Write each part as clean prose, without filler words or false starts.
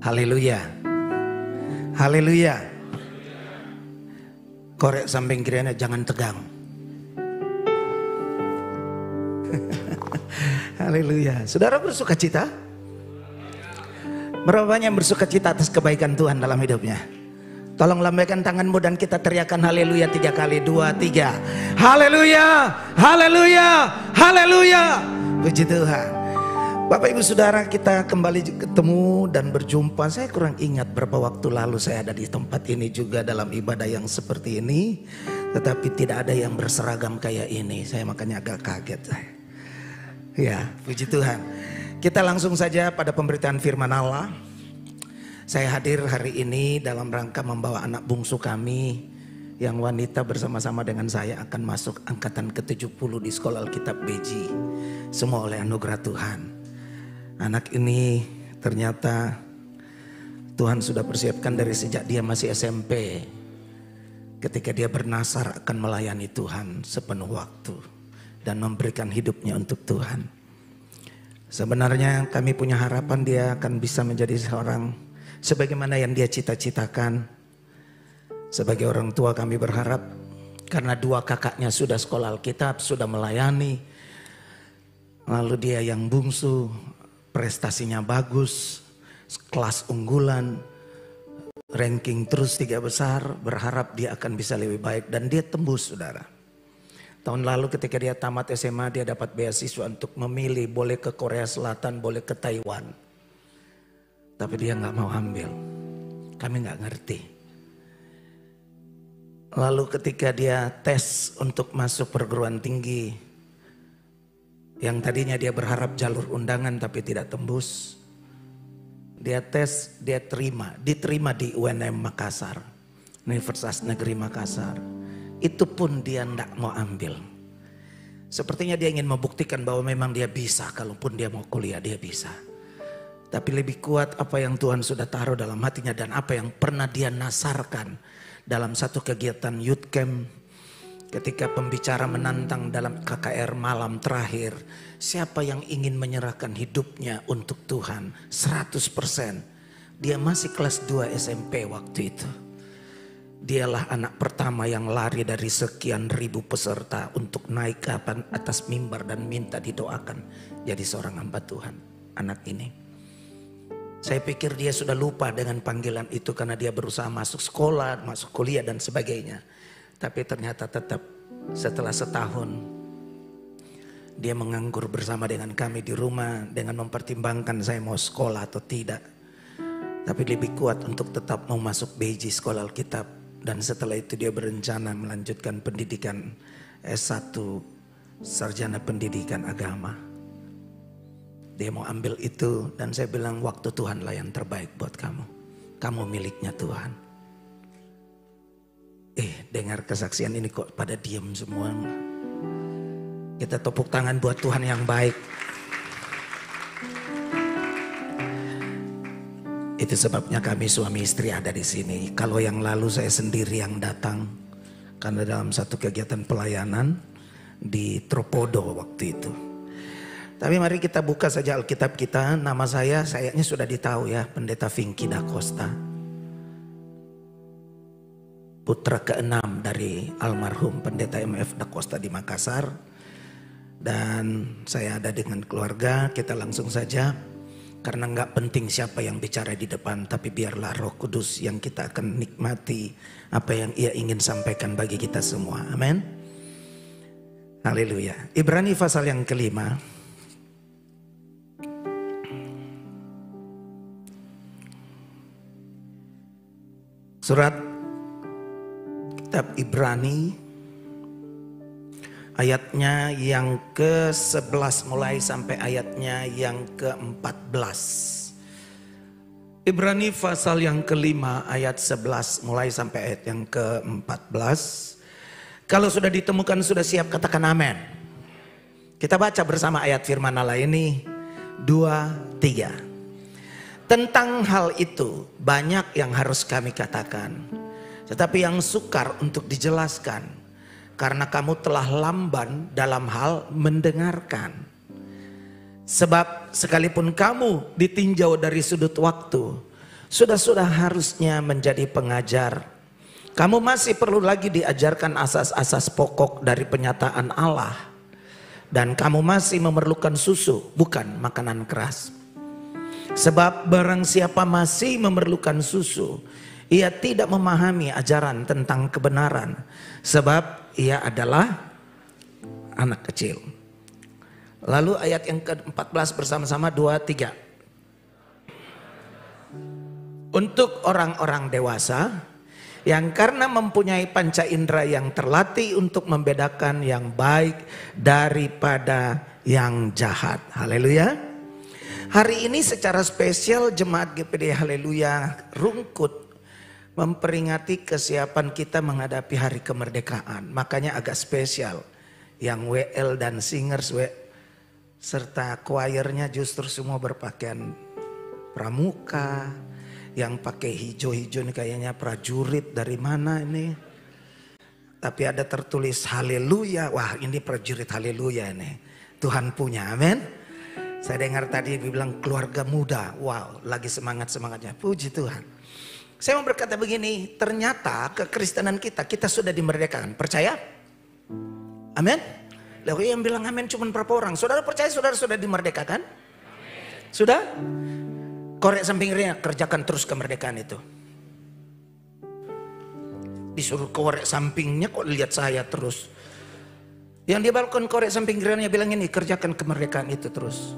Haleluya. Haleluya. Korek samping kirinya jangan tegang. Haleluya. Saudara bersuka cita? Berapa banyak yang bersuka cita atas kebaikan Tuhan dalam hidupnya? Tolong lambaikan tanganmu dan kita teriakan haleluya 3 kali. 2, 3. Haleluya. Haleluya. Haleluya. Puji Tuhan. Bapak Ibu Saudara, kita kembali ketemu dan berjumpa. Saya kurang ingat berapa waktu lalu saya ada di tempat ini juga dalam ibadah yang seperti ini. Tetapi tidak ada yang berseragam kayak ini. Saya makanya agak kaget. Ya, puji Tuhan. Kita langsung saja pada pemberitaan firman Allah. Saya hadir hari ini dalam rangka membawa anak bungsu kami yang wanita bersama-sama dengan saya akan masuk angkatan ke-70 di Sekolah Alkitab Beji. Semua oleh anugerah Tuhan. Anak ini ternyata Tuhan sudah persiapkan dari sejak dia masih SMP. Ketika dia bernasar akan melayani Tuhan sepenuh waktu dan memberikan hidupnya untuk Tuhan. Sebenarnya kami punya harapan dia akan bisa menjadi seorang sebagaimana yang dia cita-citakan. Sebagai orang tua kami berharap karena 2 kakaknya sudah sekolah Alkitab, sudah melayani. Lalu dia yang bungsu, prestasinya bagus, kelas unggulan, ranking terus 3 besar, berharap dia akan bisa lebih baik dan dia tembus, saudara. Tahun lalu ketika dia tamat SMA dia dapat beasiswa untuk memilih boleh ke Korea Selatan, boleh ke Taiwan. Tapi dia nggak mau ambil, kami nggak ngerti. Lalu ketika dia tes untuk masuk perguruan tinggi, yang tadinya dia berharap jalur undangan tapi tidak tembus. Dia tes, dia diterima di UNM Makassar, Universitas Negeri Makassar. Itu pun dia tidak mau ambil. Sepertinya dia ingin membuktikan bahwa memang dia bisa, kalaupun dia mau kuliah dia bisa. Tapi lebih kuat apa yang Tuhan sudah taruh dalam hatinya dan apa yang pernah dia nasarkan dalam satu kegiatan youth camp. Ketika pembicara menantang dalam KKR malam terakhir, siapa yang ingin menyerahkan hidupnya untuk Tuhan 100%. Dia masih kelas 2 SMP waktu itu. Dialah anak pertama yang lari dari sekian ribu peserta untuk naik ke atas mimbar dan minta didoakan jadi seorang hamba Tuhan. Anak ini. Saya pikir dia sudah lupa dengan panggilan itu karena dia berusaha masuk sekolah, masuk kuliah dan sebagainya. Tapi ternyata tetap setelah setahun dia menganggur bersama dengan kami di rumah dengan mempertimbangkan saya mau sekolah atau tidak. Tapi lebih kuat untuk tetap mau masuk Beji Sekolah Alkitab. Dan setelah itu dia berencana melanjutkan pendidikan S1 Sarjana Pendidikan Agama. Dia mau ambil itu dan saya bilang waktu Tuhanlah yang terbaik buat kamu. Kamu miliknya Tuhan. Dengar kesaksian ini kok pada diam semua. Kita tepuk tangan buat Tuhan yang baik. Itu sebabnya kami suami istri ada di sini. Kalau yang lalu saya sendiri yang datang. Karena dalam satu kegiatan pelayanan di Tropodo waktu itu. Tapi mari kita buka saja Alkitab kita. Nama sayanya sudah ditahu ya. Pendeta Vinky Da Costa. Putra ke-6 dari almarhum Pendeta MF Da Costa di Makassar. Dan saya ada dengan keluarga, kita langsung saja. Karena nggak penting siapa yang bicara di depan, tapi biarlah Roh Kudus yang kita akan nikmati apa yang Ia ingin sampaikan bagi kita semua. Amin. Haleluya. Ibrani pasal yang kelima. Surat Kitab Ibrani ayatnya yang ke-11 mulai sampai ayatnya yang ke-14. Ibrani pasal yang kelima ayat 11 mulai sampai ayat yang ke-14. Kalau sudah ditemukan sudah siap katakan amin. Kita baca bersama ayat firman Allah ini 2, 3. Tentang hal itu banyak yang harus kami katakan, tetapi yang sukar untuk dijelaskan, karena kamu telah lamban dalam hal mendengarkan. Sebab sekalipun kamu ditinjau dari sudut waktu, Sudah harusnya menjadi pengajar. Kamu masih perlu lagi diajarkan asas-asas pokok dari penyataan Allah. Dan kamu masih memerlukan susu, bukan makanan keras. Sebab barang siapa masih memerlukan susu, ia tidak memahami ajaran tentang kebenaran. Sebab ia adalah anak kecil. Lalu ayat yang ke-14 bersama-sama 2, 3. Untuk orang-orang dewasa yang karena mempunyai panca indera yang terlatih untuk membedakan yang baik daripada yang jahat. Haleluya. Hari ini secara spesial jemaat GPD Haleluya Rungkut memperingati kesiapan kita menghadapi hari kemerdekaan. Makanya agak spesial. Yang WL dan singers serta choirnya justru semua berpakaian pramuka. Yang pakai hijau-hijau ini kayaknya prajurit dari mana ini. Tapi ada tertulis haleluya. Wah, ini prajurit haleluya ini. Tuhan punya, amin. Saya dengar tadi bilang keluarga muda. Wow, lagi semangat-semangatnya. Puji Tuhan. Saya mau berkata begini, ternyata kekristenan kita sudah dimerdekakan. Percaya? Amin. Lalu yang bilang amin cuma berapa orang? Saudara percaya saudara sudah dimerdekakan? Sudah? Korek samping kirinya, kerjakan terus kemerdekaan itu. Disuruh korek sampingnya kok lihat saya terus. Yang di balkon korek samping kirinya bilang ini, kerjakan kemerdekaan itu terus.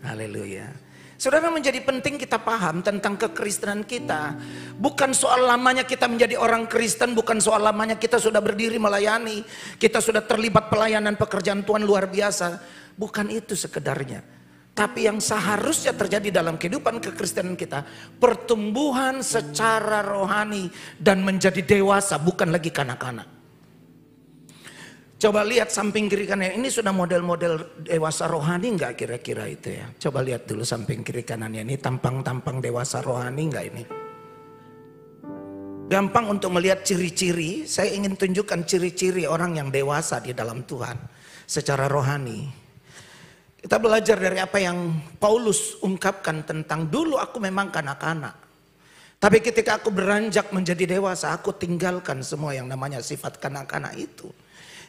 Haleluya. Saudara, menjadi penting kita paham tentang kekristenan kita. Bukan soal lamanya kita menjadi orang Kristen, bukan soal lamanya kita sudah berdiri melayani, kita sudah terlibat pelayanan pekerjaan Tuhan luar biasa. Bukan itu sekedarnya. Tapi yang seharusnya terjadi dalam kehidupan kekristenan kita, pertumbuhan secara rohani dan menjadi dewasa, bukan lagi kanak-kanak. Coba lihat samping kiri kanan, ini sudah model-model dewasa rohani enggak kira-kira itu ya? Coba lihat dulu samping kiri kanannya, ini tampang-tampang dewasa rohani enggak ini? Gampang untuk melihat ciri-ciri, saya ingin tunjukkan ciri-ciri orang yang dewasa di dalam Tuhan secara rohani. Kita belajar dari apa yang Paulus ungkapkan tentang dulu aku memang kanak-kanak. Tapi ketika aku beranjak menjadi dewasa, aku tinggalkan semua yang namanya sifat kanak-kanak itu.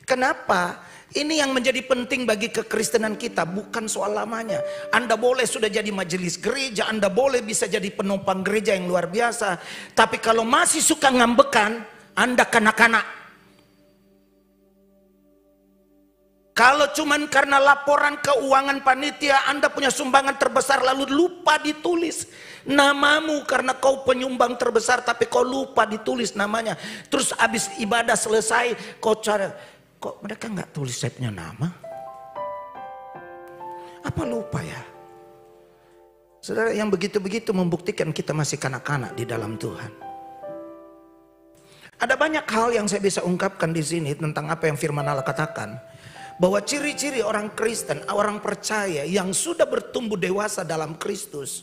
Kenapa? Ini yang menjadi penting bagi kekristenan kita, bukan soal lamanya. Anda boleh sudah jadi majelis gereja, Anda boleh bisa jadi penumpang gereja yang luar biasa. Tapi kalau masih suka ngambekan, Anda kanak-kanak. Kalau cuman karena laporan keuangan panitia Anda punya sumbangan terbesar lalu lupa ditulis namamu karena kau penyumbang terbesar tapi kau lupa ditulis namanya. Terus habis ibadah selesai kau cari, kok mereka nggak tulis saya punya nama? Apa lupa ya? Saudara, yang begitu-begitu membuktikan kita masih kanak-kanak di dalam Tuhan. Ada banyak hal yang saya bisa ungkapkan di sini tentang apa yang firman Allah katakan. Bahwa ciri-ciri orang Kristen, orang percaya yang sudah bertumbuh dewasa dalam Kristus,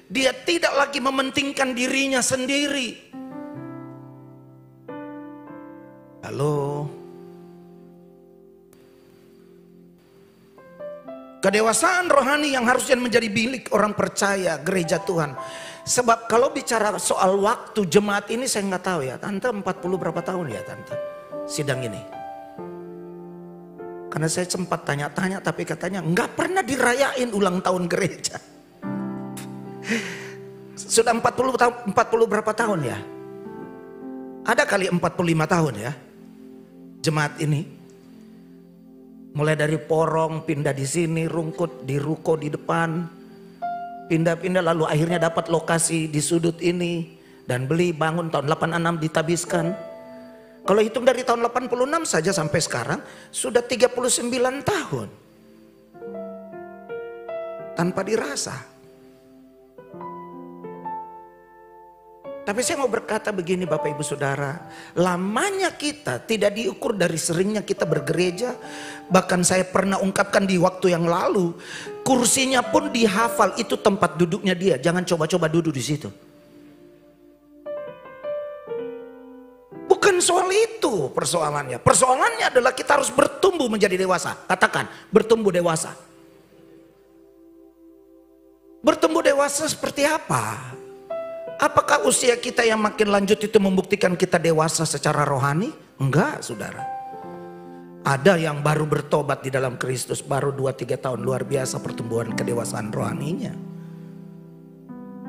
dia tidak lagi mementingkan dirinya sendiri. Halo. Kedewasaan rohani yang harusnya menjadi milik orang percaya gereja Tuhan. Sebab kalau bicara soal waktu jemaat ini saya nggak tahu ya. Tante 40 berapa tahun ya tante sidang ini? Karena saya sempat tanya-tanya tapi katanya nggak pernah dirayain ulang tahun gereja. Sudah 40 berapa tahun ya? Ada kali 45 tahun ya jemaat ini. Mulai dari Porong pindah di sini, Rungkut di ruko di depan. Pindah-pindah lalu akhirnya dapat lokasi di sudut ini dan beli bangun tahun 86 ditabiskan. Kalau hitung dari tahun 86 saja sampai sekarang sudah 39 tahun. Tanpa dirasa. Tapi saya mau berkata begini Bapak Ibu Saudara. Lamanya kita tidak diukur dari seringnya kita bergereja. Bahkan saya pernah ungkapkan di waktu yang lalu. Kursinya pun dihafal, itu tempat duduknya dia. Jangan coba-coba duduk di situ. Bukan soal itu persoalannya. Persoalannya adalah kita harus bertumbuh menjadi dewasa. Katakan, bertumbuh dewasa. Bertumbuh dewasa seperti apa? Apakah usia kita yang makin lanjut itu membuktikan kita dewasa secara rohani? Enggak, saudara. Ada yang baru bertobat di dalam Kristus, baru 2-3 tahun, luar biasa pertumbuhan kedewasaan rohaninya.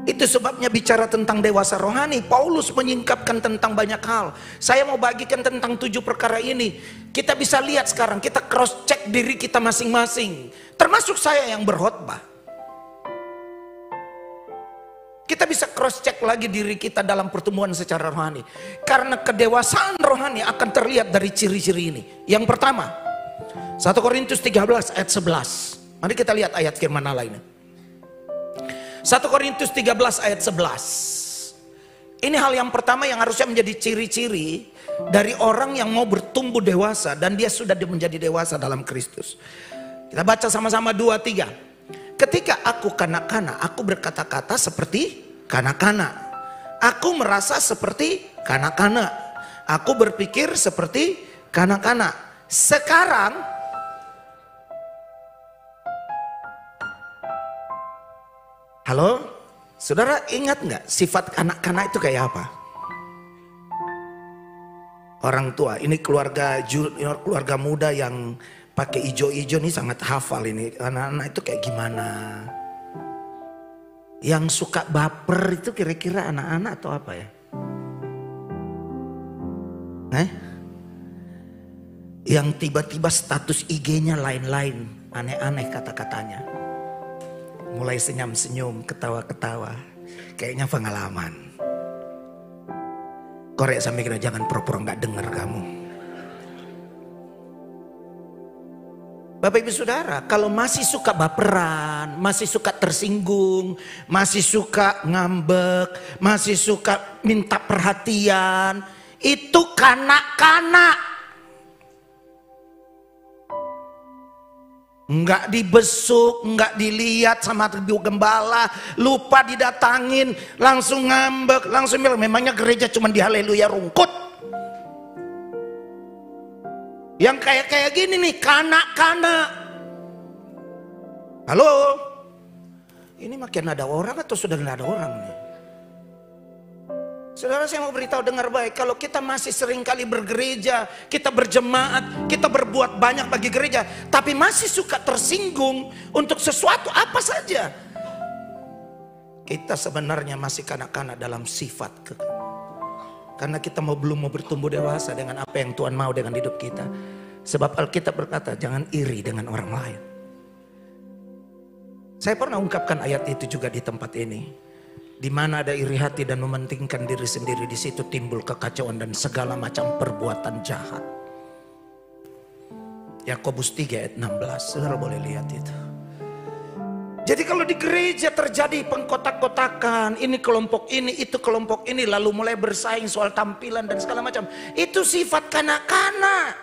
Itu sebabnya bicara tentang dewasa rohani, Paulus menyingkapkan tentang banyak hal. Saya mau bagikan tentang 7 perkara ini. Kita bisa lihat sekarang, kita cross check diri kita masing-masing. Termasuk saya yang berkhotbah. Kita bisa cross check lagi diri kita dalam pertumbuhan secara rohani. Karena kedewasaan rohani akan terlihat dari ciri-ciri ini. Yang pertama, 1 Korintus 13 ayat 11. Mari kita lihat ayat firman Allah ini. 1 Korintus 13 ayat 11. Ini hal yang pertama yang harusnya menjadi ciri-ciri dari orang yang mau bertumbuh dewasa dan dia sudah menjadi dewasa dalam Kristus. Kita baca sama-sama 2-3. Ketika aku kanak-kanak, aku berkata-kata seperti kanak-kanak. Aku merasa seperti kanak-kanak. Aku berpikir seperti kanak-kanak. Sekarang, halo, saudara ingat nggak sifat kanak-kanak itu kayak apa? Orang tua, ini keluarga muda yang pakai ijo-ijo nih sangat hafal ini. Anak-anak itu kayak gimana? Yang suka baper itu kira-kira anak-anak atau apa ya? Yang tiba-tiba status IG-nya lain-lain, aneh-aneh kata-katanya. Mulai senyum-senyum, ketawa-ketawa. Kayaknya pengalaman. Korek sampai kira jangan pura-pura gak denger kamu. Bapak Ibu Saudara, kalau masih suka baperan, masih suka tersinggung, masih suka ngambek, masih suka minta perhatian, itu kanak-kanak. Enggak dibesuk, enggak dilihat sama ibu gembala, lupa didatangin, langsung ngambek, langsung bilang memangnya gereja cuma di haleluya rungkut. Yang kayak gini nih, kanak-kanak. Halo? Ini makin ada orang atau sudah tidak ada orang nih? Saudara, saya mau beritahu dengar baik. Kalau kita masih sering kali bergereja, kita berjemaat, kita berbuat banyak bagi gereja, tapi masih suka tersinggung untuk sesuatu apa saja, kita sebenarnya masih kanak-kanak dalam sifat. Karena kita belum mau bertumbuh dewasa dengan apa yang Tuhan mau dengan hidup kita. Sebab Alkitab berkata jangan iri dengan orang lain. Saya pernah ungkapkan ayat itu juga di tempat ini. Di mana ada iri hati dan mementingkan diri sendiri, di situ timbul kekacauan dan segala macam perbuatan jahat. Yakobus 3 ayat 16. Saudara boleh lihat itu. Jadi kalau di gereja terjadi pengkotak-kotakan, ini kelompok ini, itu kelompok ini, lalu mulai bersaing soal tampilan dan segala macam, itu sifat kanak-kanak.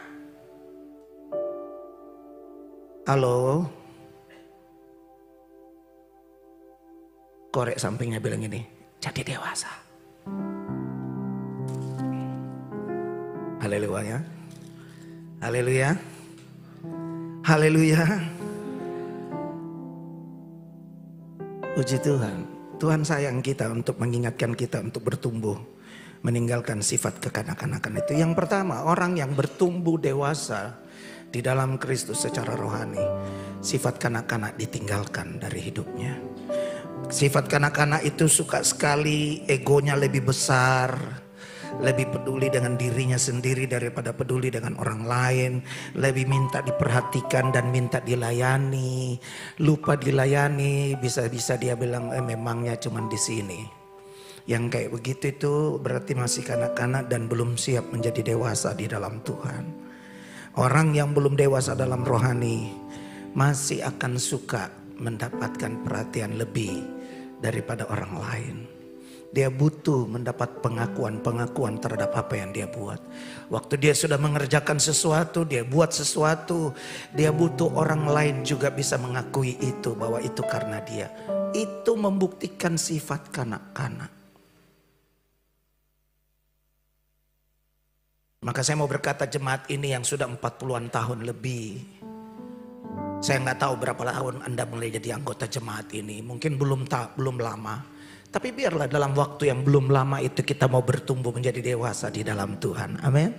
Halo? Korek sampingnya bilang ini, jadi dewasa. Haleluya. Haleluya. Haleluya. Puji Tuhan. Tuhan sayang kita untuk mengingatkan kita untuk bertumbuh. Meninggalkan sifat kekanak-kanakan itu. Yang pertama, orang yang bertumbuh dewasa di dalam Kristus secara rohani, sifat kanak-kanak ditinggalkan dari hidupnya. Sifat kanak-kanak itu suka sekali egonya lebih besar, lebih peduli dengan dirinya sendiri daripada peduli dengan orang lain, lebih minta diperhatikan dan minta dilayani, lupa dilayani, bisa-bisa dia bilang memangnya cuman di sini. Yang kayak begitu itu berarti masih kanak-kanak dan belum siap menjadi dewasa di dalam Tuhan. Orang yang belum dewasa dalam rohani masih akan suka mendapatkan perhatian lebih daripada orang lain. Dia butuh mendapat pengakuan terhadap apa yang dia buat. Waktu dia sudah mengerjakan sesuatu, dia buat sesuatu, dia butuh orang lain juga bisa mengakui itu, bahwa itu karena dia. Itu membuktikan sifat kanak-kanak. Maka saya mau berkata jemaat ini yang sudah 40-an tahun lebih, Saya nggak tahu berapa tahun Anda mulai jadi anggota jemaat ini. Mungkin belum lama. Tapi biarlah dalam waktu yang belum lama itu kita mau bertumbuh menjadi dewasa di dalam Tuhan. Amin.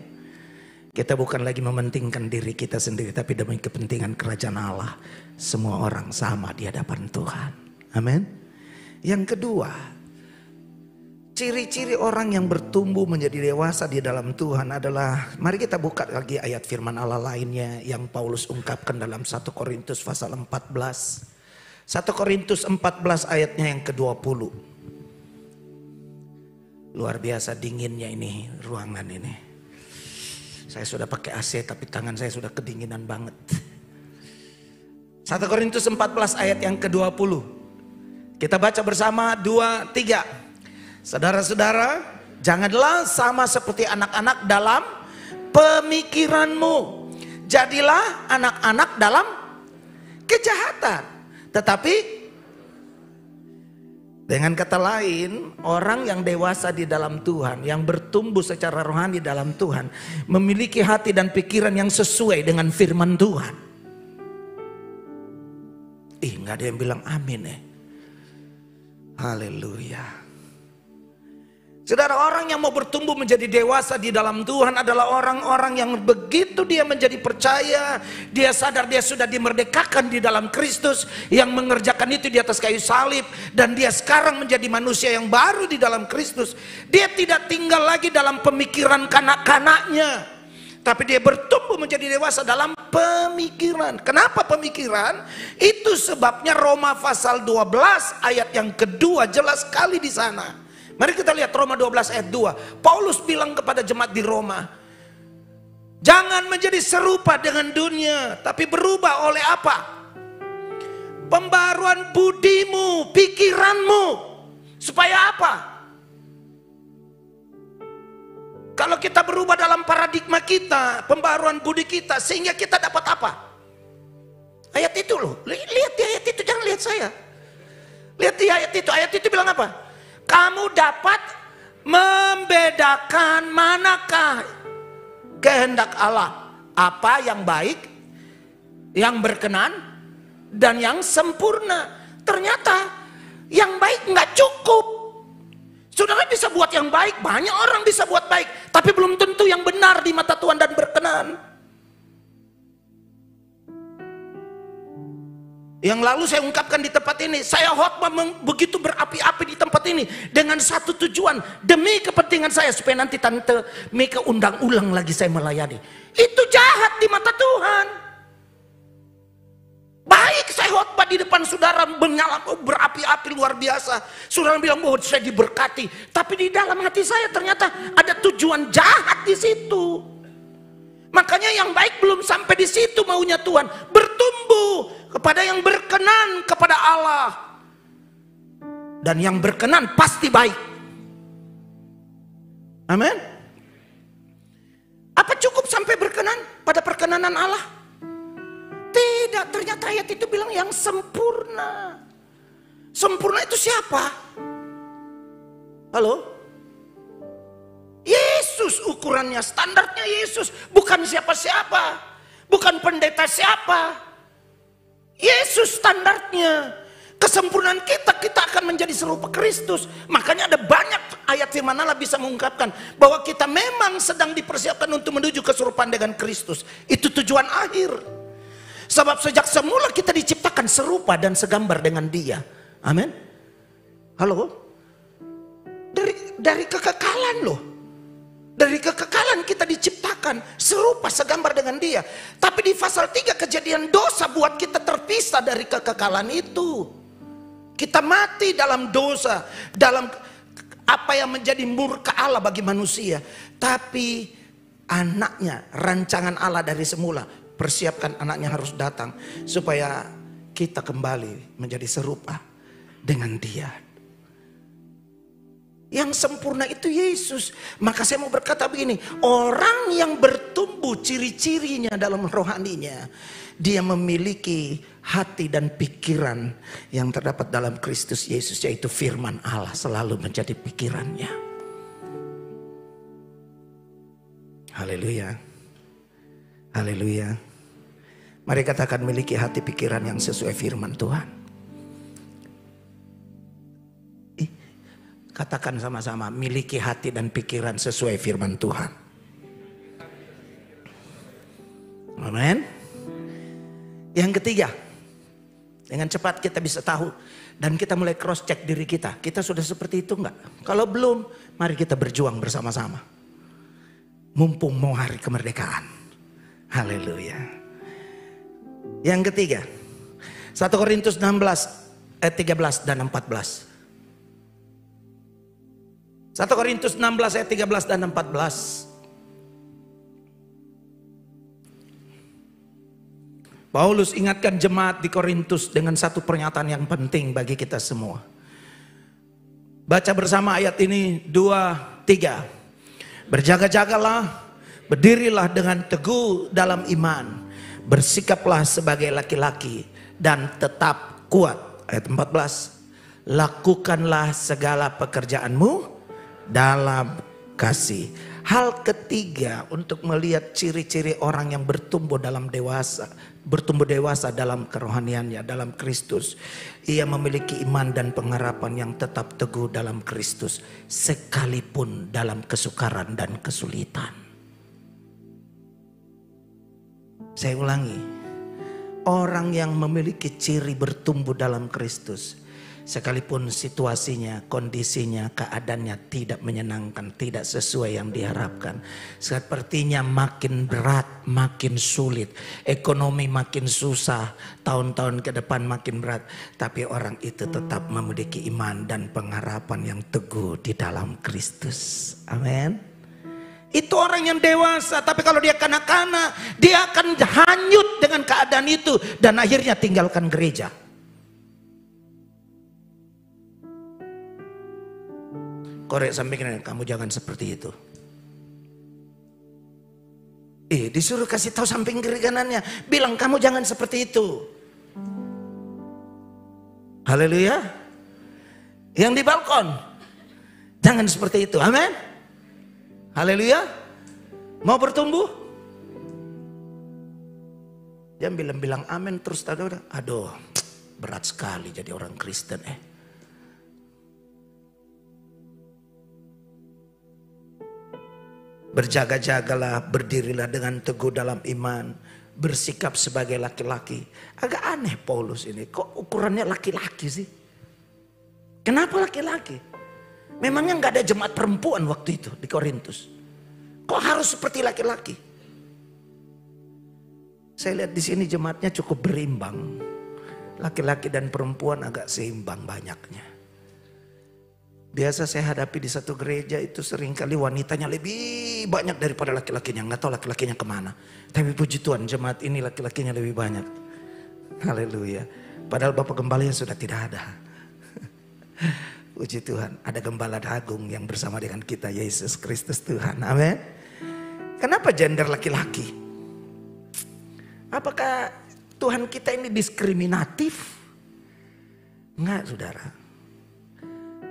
Kita bukan lagi mementingkan diri kita sendiri, tapi demi kepentingan kerajaan Allah. Semua orang sama di hadapan Tuhan. Amin. Yang kedua, ciri-ciri orang yang bertumbuh menjadi dewasa di dalam Tuhan adalah, mari kita buka lagi ayat firman Allah lainnya yang Paulus ungkapkan dalam 1 Korintus pasal 14. 1 Korintus 14 ayatnya yang ke-20. Luar biasa dinginnya ini ruangan ini. Saya sudah pakai AC tapi tangan saya sudah kedinginan banget. 1 Korintus 14 ayat yang ke-20. Kita baca bersama 2, 3. Saudara-saudara, janganlah sama seperti anak-anak dalam pemikiranmu. Jadilah anak-anak dalam kejahatan. Tetapi dengan kata lain, orang yang dewasa di dalam Tuhan, yang bertumbuh secara rohani dalam Tuhan, memiliki hati dan pikiran yang sesuai dengan firman Tuhan. Nggak ada yang bilang amin ya. Haleluya. Saudara, orang yang mau bertumbuh menjadi dewasa di dalam Tuhan adalah orang-orang yang begitu dia menjadi percaya, dia sadar dia sudah dimerdekakan di dalam Kristus, yang mengerjakan itu di atas kayu salib, dan dia sekarang menjadi manusia yang baru di dalam Kristus. Dia tidak tinggal lagi dalam pemikiran kanak-kanaknya, tapi dia bertumbuh menjadi dewasa dalam pemikiran. Kenapa pemikiran? Itu sebabnya Roma pasal 12 ayat yang kedua jelas sekali di sana. Mari kita lihat Roma 12 ayat 2. Paulus bilang kepada jemaat di Roma, jangan menjadi serupa dengan dunia, tapi berubah oleh apa? Pembaruan budimu, pikiranmu. Supaya apa? Kalau kita berubah dalam paradigma kita, pembaruan budi kita, sehingga kita dapat apa? Ayat itu loh, lihat di ayat itu, jangan lihat saya. Lihat di ayat itu bilang apa? Kamu dapat membedakan manakah kehendak Allah, apa yang baik, yang berkenan, dan yang sempurna. Ternyata yang baik nggak cukup. Saudara bisa buat yang baik, banyak orang bisa buat baik, tapi belum tentu yang benar di mata Tuhan dan berkenan. Yang lalu saya ungkapkan di tempat ini, saya khotbah begitu berapi-api di tempat ini dengan satu tujuan, demi kepentingan saya supaya nanti Tante Mika undang ulang lagi saya melayani. Itu jahat di mata Tuhan. Baik saya khotbah di depan saudara menyala berapi-api luar biasa, saudara bilang bahwa saya diberkati, tapi di dalam hati saya ternyata ada tujuan jahat di situ. Makanya yang baik belum sampai di situ maunya Tuhan. Bertumbuh kepada yang berkenan kepada Allah. Dan yang berkenan pasti baik. Amin. Apa cukup sampai berkenan pada perkenanan Allah? Tidak, ternyata ayat itu bilang yang sempurna. Sempurna itu siapa? Halo? Yesus ukurannya, standarnya Yesus, bukan siapa-siapa, bukan pendeta siapa. Yesus standarnya. Kesempurnaan kita akan menjadi serupa Kristus. Makanya ada banyak ayat firman Allah bisa mengungkapkan bahwa kita memang sedang dipersiapkan untuk menuju keserupaan dengan Kristus. Itu tujuan akhir. Sebab sejak semula kita diciptakan serupa dan segambar dengan Dia. Amin. Halo? Dari kekekalan loh. Dari kekekalan kita diciptakan serupa segambar dengan Dia. Tapi di pasal 3 kejadian dosa buat kita terpisah dari kekekalan itu. Kita mati dalam dosa, dalam apa yang menjadi murka Allah bagi manusia. Tapi anaknya, rancangan Allah dari semula, persiapkan anaknya harus datang supaya kita kembali menjadi serupa dengan Dia. Yang sempurna itu Yesus. Maka saya mau berkata begini, orang yang bertumbuh ciri-cirinya dalam rohaninya, dia memiliki hati dan pikiran yang terdapat dalam Kristus Yesus, yaitu firman Allah selalu menjadi pikirannya. Haleluya. Haleluya. Mari katakan, miliki hati pikiran yang sesuai firman Tuhan. Katakan sama-sama, miliki hati dan pikiran sesuai firman Tuhan. Amin. Yang ketiga, dengan cepat kita bisa tahu dan kita mulai cross check diri kita. Kita sudah seperti itu enggak? Kalau belum, mari kita berjuang bersama-sama. Mumpung mau hari kemerdekaan. Haleluya. Yang ketiga, 1 Korintus 16 ayat 13 dan 14. 1 Korintus 16 ayat 13 dan 14. Paulus ingatkan jemaat di Korintus dengan satu pernyataan yang penting bagi kita semua. Baca bersama ayat ini 2, 3. Berjaga-jagalah, berdirilah dengan teguh dalam iman. Bersikaplah sebagai laki-laki dan tetap kuat. Ayat 14. Lakukanlah segala pekerjaanmu dalam kasih. Hal ketiga untuk melihat ciri-ciri orang yang bertumbuh dewasa dalam kerohaniannya, dalam Kristus. Ia memiliki iman dan pengharapan yang tetap teguh dalam Kristus, sekalipun dalam kesukaran dan kesulitan. Saya ulangi, orang yang memiliki ciri bertumbuh dalam Kristus, sekalipun situasinya, kondisinya, keadaannya tidak menyenangkan, tidak sesuai yang diharapkan. Sepertinya makin berat, makin sulit. Ekonomi makin susah, tahun-tahun ke depan makin berat. Tapi orang itu tetap memiliki iman dan pengharapan yang teguh di dalam Kristus. Amin. Itu orang yang dewasa, tapi kalau dia kanak-kanak, dia akan hanyut dengan keadaan itu. Dan akhirnya tinggalkan gereja. Korek samping kamu jangan seperti itu. Disuruh kasih tahu samping kiri kanannya, bilang kamu jangan seperti itu. Haleluya. Yang di balkon, jangan seperti itu. Amin. Haleluya. Mau bertumbuh? Jangan bilang amin terus. Aduh, berat sekali jadi orang Kristen. Berjaga-jagalah, berdirilah dengan teguh dalam iman, bersikap sebagai laki-laki. Agak aneh Paulus ini, kok ukurannya laki-laki sih? Kenapa laki-laki? Memangnya nggak ada jemaat perempuan waktu itu di Korintus? Kok harus seperti laki-laki? Saya lihat di sini jemaatnya cukup berimbang. Laki-laki dan perempuan agak seimbang banyaknya. Biasa saya hadapi di satu gereja itu seringkali wanitanya lebih banyak daripada laki-lakinya. Nggak tahu laki-lakinya kemana. Tapi puji Tuhan jemaat ini laki-lakinya lebih banyak. Haleluya. Padahal Bapak Gembalanya sudah tidak ada. Puji Tuhan, ada Gembala Agung yang bersama dengan kita, Yesus Kristus Tuhan. Amin. Kenapa gender laki-laki? Apakah Tuhan kita ini diskriminatif? Enggak, saudara.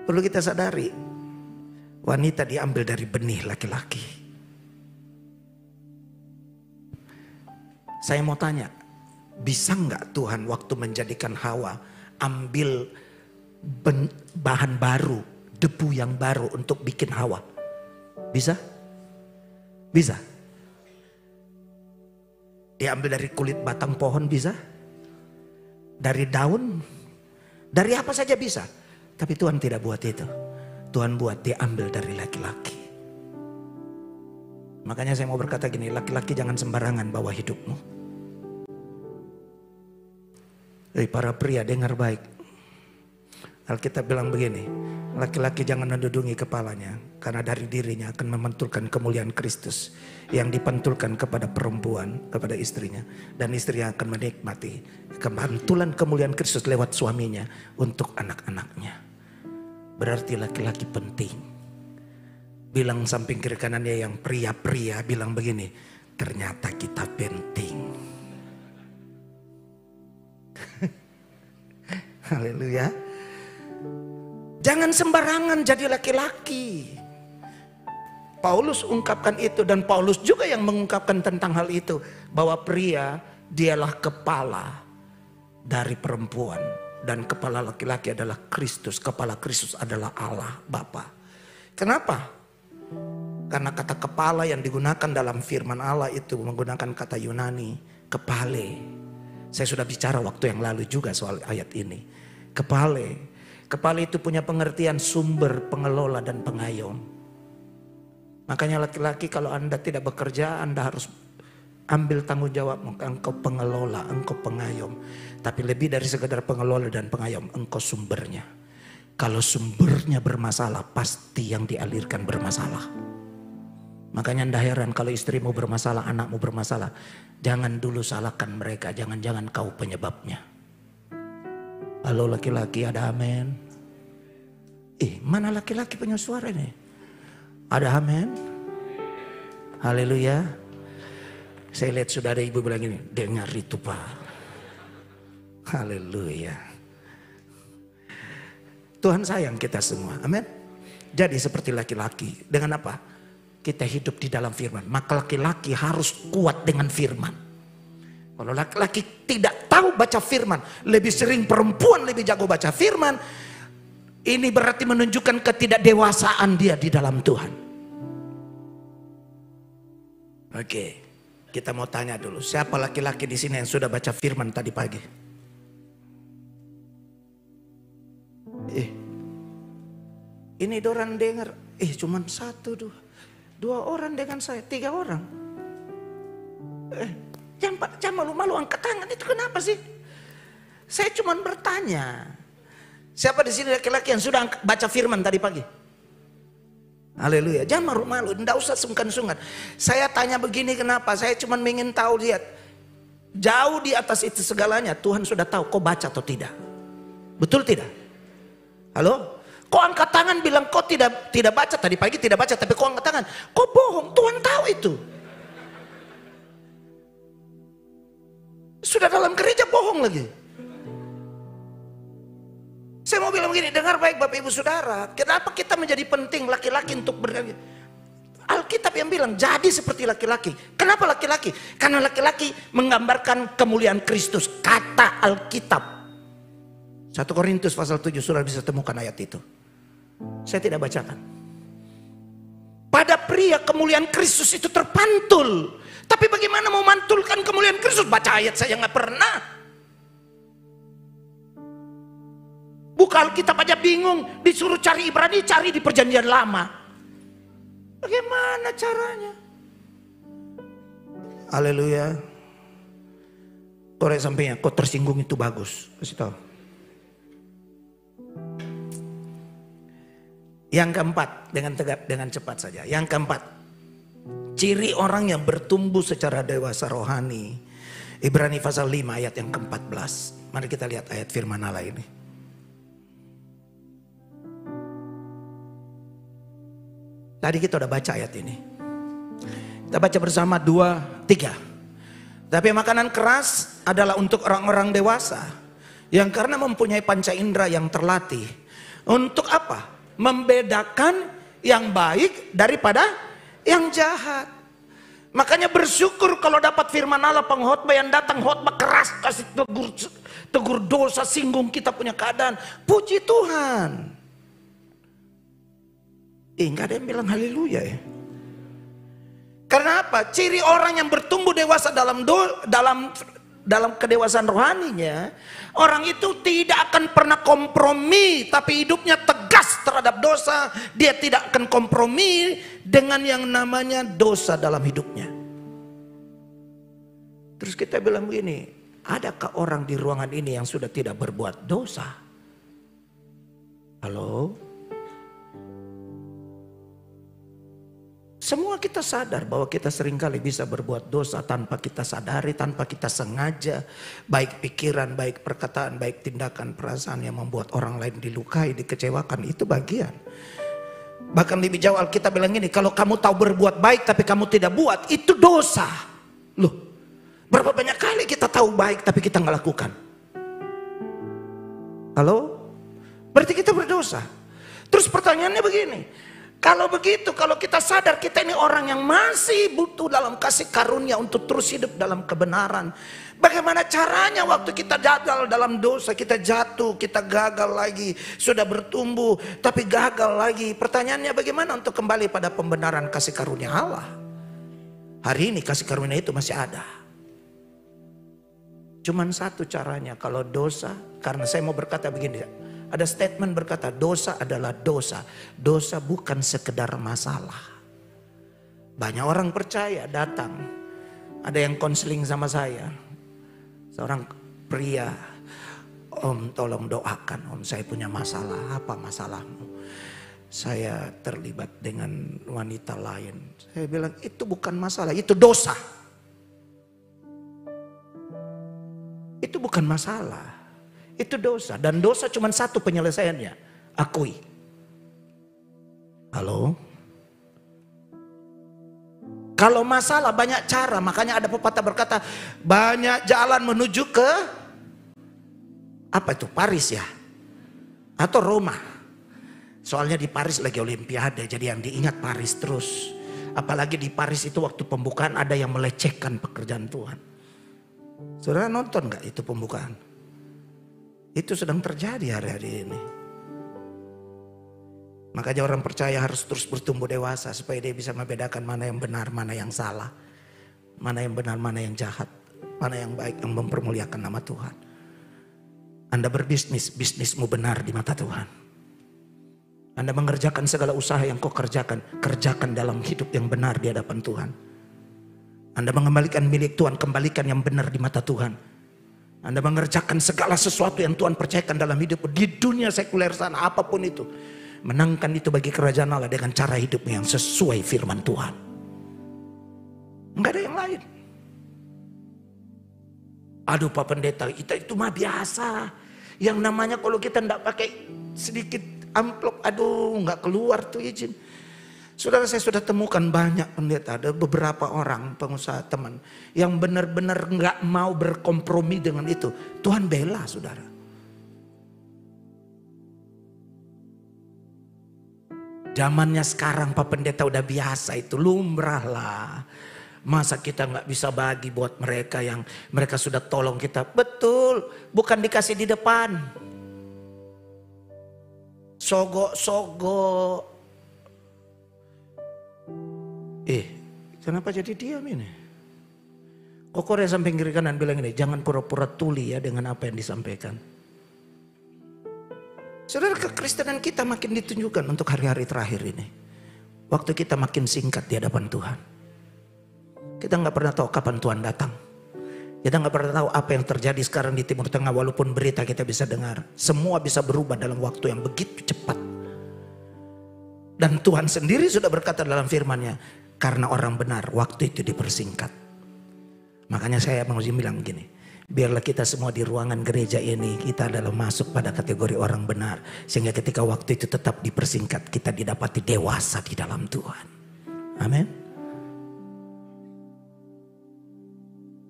Perlu kita sadari, wanita diambil dari benih laki-laki. Saya mau tanya, bisa enggak Tuhan waktu menjadikan Hawa ambil bahan baru, debu yang baru untuk bikin Hawa? Bisa? Bisa. Diambil dari kulit batang pohon bisa? Dari daun? Dari apa saja bisa. Tapi Tuhan tidak buat itu. Tuhan buat diambil dari laki-laki. Makanya saya mau berkata gini, laki-laki jangan sembarangan bawa hidupmu. Para pria dengar baik. Alkitab bilang begini, laki-laki jangan mendudungi kepalanya, karena dari dirinya akan memantulkan kemuliaan Kristus yang dipantulkan kepada perempuan, kepada istrinya. Dan istrinya akan menikmati kemantulan kemuliaan Kristus lewat suaminya untuk anak-anaknya. Berarti laki-laki penting. Bilang samping kiri kanannya yang pria-pria, bilang begini, ternyata kita penting. Haleluya. Jangan sembarangan jadi laki-laki. Paulus ungkapkan itu dan Paulus juga yang mengungkapkan tentang hal itu. Bahwa pria dialah kepala dari perempuan. Dan kepala laki-laki adalah Kristus. Kepala Kristus adalah Allah Bapa. Kenapa? Karena kata kepala yang digunakan dalam firman Allah itu menggunakan kata Yunani, kepale. Saya sudah bicara waktu yang lalu juga soal ayat ini. Kepale. Kepala itu punya pengertian sumber, pengelola, dan pengayom. Makanya laki-laki kalau Anda tidak bekerja, Anda harus ambil tanggung jawab. Engkau pengelola, engkau pengayom. Tapi lebih dari sekedar pengelola dan pengayom, engkau sumbernya. Kalau sumbernya bermasalah, pasti yang dialirkan bermasalah. Makanya Anda heran kalau istrimu bermasalah, anakmu bermasalah. Jangan dulu salahkan mereka, jangan-jangan kau penyebabnya. Halo laki-laki, ada amin? Mana laki-laki punya suara ini? Ada amin? Haleluya. Saya lihat sudah ada ibu bilang ini, dengar itu Pak. Haleluya. Tuhan sayang kita semua, amin. Jadi seperti laki-laki, dengan apa? Kita hidup di dalam firman. Maka laki-laki harus kuat dengan firman. Kalau laki-laki tidak tahu baca firman, lebih sering perempuan lebih jago baca firman, ini berarti menunjukkan ketidakdewasaan dia di dalam Tuhan. Oke, kita mau tanya dulu, siapa laki-laki di sini yang sudah baca firman tadi pagi? Ini orang dengar, cuman satu, dua orang dengan saya, 3 orang. Jangan malu-malu angkat tangan, itu kenapa sih? Saya cuma bertanya. Siapa di sini laki-laki yang sudah baca firman tadi pagi? Haleluya. Jangan malu-malu, tidak usah sungkan-sungkan. Saya tanya begini kenapa? Saya cuma ingin tahu, lihat. Jauh di atas itu segalanya, Tuhan sudah tahu kau baca atau tidak. Betul tidak? Halo? Kau angkat tangan bilang kau tidak baca tadi pagi, tidak baca, tapi kau angkat tangan. Kau bohong, Tuhan tahu itu. Sudah dalam gereja bohong lagi. Saya mau bilang begini, dengar baik Bapak Ibu Saudara. Kenapa kita menjadi penting laki-laki untuk berdiri? Alkitab yang bilang jadi seperti laki-laki. Kenapa laki-laki? Karena laki-laki menggambarkan kemuliaan Kristus. Kata Alkitab. 1 Korintus pasal 7 sudah bisa temukan ayat itu. Saya tidak bacakan. Pada pria kemuliaan Kristus itu terpantul. Tapi bagaimana mau mantulkan kemuliaan Kristus? Baca ayat saya nggak pernah. Buka Alkitab aja bingung. Disuruh cari Ibrani, cari di perjanjian lama. Bagaimana caranya? Haleluya. Korek sampingnya, kok tersinggung itu bagus. Kasih tahu. Yang keempat, dengan tegap, dengan cepat saja. Yang keempat, ciri orang yang bertumbuh secara dewasa rohani. Ibrani pasal 5 ayat yang ke-14. Mari kita lihat ayat firman Allah ini. Tadi kita udah baca ayat ini. Kita baca bersama 2, 3. Tapi makanan keras adalah untuk orang-orang dewasa. Yang karena mempunyai panca indera yang terlatih. Untuk apa? Membedakan yang baik daripada yang jahat. Makanya bersyukur kalau dapat firman Allah, pengkhotbah yang datang khotbah keras, kasih tegur dosa, singgung kita punya keadaan. Puji Tuhan. Enggak ada yang bilang haleluya ya. Karena apa? Ciri orang yang bertumbuh dewasa dalam kedewasaan rohaninya, orang itu tidak akan pernah kompromi, tapi hidupnya tegas terhadap dosa. Dia tidak akan kompromi dengan yang namanya dosa dalam hidupnya. Terus kita bilang begini, adakah orang di ruangan ini yang sudah tidak berbuat dosa? Halo? Semua kita sadar bahwa kita seringkali bisa berbuat dosa tanpa kita sadari, tanpa kita sengaja. Baik pikiran, baik perkataan, baik tindakan, perasaan yang membuat orang lain dilukai, dikecewakan. Itu bagian. Bahkan lebih jauh Alkitab bilang gini, kalau kamu tahu berbuat baik tapi kamu tidak buat, itu dosa. Loh, berapa banyak kali kita tahu baik tapi kita nggak lakukan. Halo? Berarti kita berdosa. Terus pertanyaannya begini. Kalau begitu, kalau kita sadar kita ini orang yang masih butuh dalam kasih karunia untuk terus hidup dalam kebenaran. Bagaimana caranya waktu kita gagal dalam dosa, kita jatuh, kita gagal lagi, sudah bertumbuh tapi gagal lagi. Pertanyaannya bagaimana untuk kembali pada pembenaran kasih karunia Allah? Hari ini kasih karunia itu masih ada. Cuman satu caranya kalau dosa, karena saya mau berkata begini, ada statement berkata dosa adalah dosa. Dosa bukan sekedar masalah. Banyak orang percaya datang, ada yang konseling sama saya. Seorang pria, "Om tolong doakan om, saya punya masalah." "Apa masalahmu?" "Saya terlibat dengan wanita lain." Saya bilang itu bukan masalah, itu dosa. Itu bukan masalah, itu dosa. Dan dosa cuma satu penyelesaiannya, akui. Halo? Kalau masalah banyak cara, makanya ada pepatah berkata banyak jalan menuju ke apa itu, Paris ya? Atau Roma. Soalnya di Paris lagi Olimpiade, jadi yang diingat Paris terus. Apalagi di Paris itu waktu pembukaan ada yang melecehkan pekerjaan Tuhan. Saudara nonton gak itu pembukaan? Itu sedang terjadi hari-hari ini. Makanya orang percaya harus terus bertumbuh dewasa supaya dia bisa membedakan mana yang benar, mana yang salah. Mana yang benar, mana yang jahat. Mana yang baik, yang mempermuliakan nama Tuhan. Anda berbisnis, bisnismu benar di mata Tuhan. Anda mengerjakan segala usaha yang kau kerjakan, kerjakan dalam hidup yang benar di hadapan Tuhan. Anda mengembalikan milik Tuhan, kembalikan yang benar di mata Tuhan. Anda mengerjakan segala sesuatu yang Tuhan percayakan dalam hidup di dunia sekuler sana, apapun itu. Menangkan itu bagi kerajaan Allah dengan cara hidupmu yang sesuai firman Tuhan. Enggak ada yang lain. Aduh Pak Pendeta, kita itu mah biasa. Yang namanya kalau kita enggak pakai sedikit amplop, aduh enggak keluar tuh izin. Saudara, saya sudah temukan banyak pendeta, ada beberapa orang pengusaha teman yang benar-benar enggak mau berkompromi dengan itu. Tuhan bela saudara. Zamannya sekarang Pak Pendeta udah biasa itu, lumrah lah. Masa kita nggak bisa bagi buat mereka yang mereka sudah tolong kita. Betul, bukan dikasih di depan. Sogok-sogok. Kenapa jadi diam ini? Kok Korea sampai kiri kanan bilang ini, jangan pura-pura tuli ya dengan apa yang disampaikan. Saudara, kekristenan kita makin ditunjukkan untuk hari-hari terakhir ini. Waktu kita makin singkat di hadapan Tuhan. Kita nggak pernah tahu kapan Tuhan datang. Kita nggak pernah tahu apa yang terjadi sekarang di Timur Tengah. Walaupun berita kita bisa dengar, semua bisa berubah dalam waktu yang begitu cepat. Dan Tuhan sendiri sudah berkata dalam firman-Nya, karena orang benar waktu itu dipersingkat. Makanya saya mau bilang gini, biarlah kita semua di ruangan gereja ini, kita adalah masuk pada kategori orang benar. Sehingga ketika waktu itu tetap dipersingkat, kita didapati dewasa di dalam Tuhan. Amin.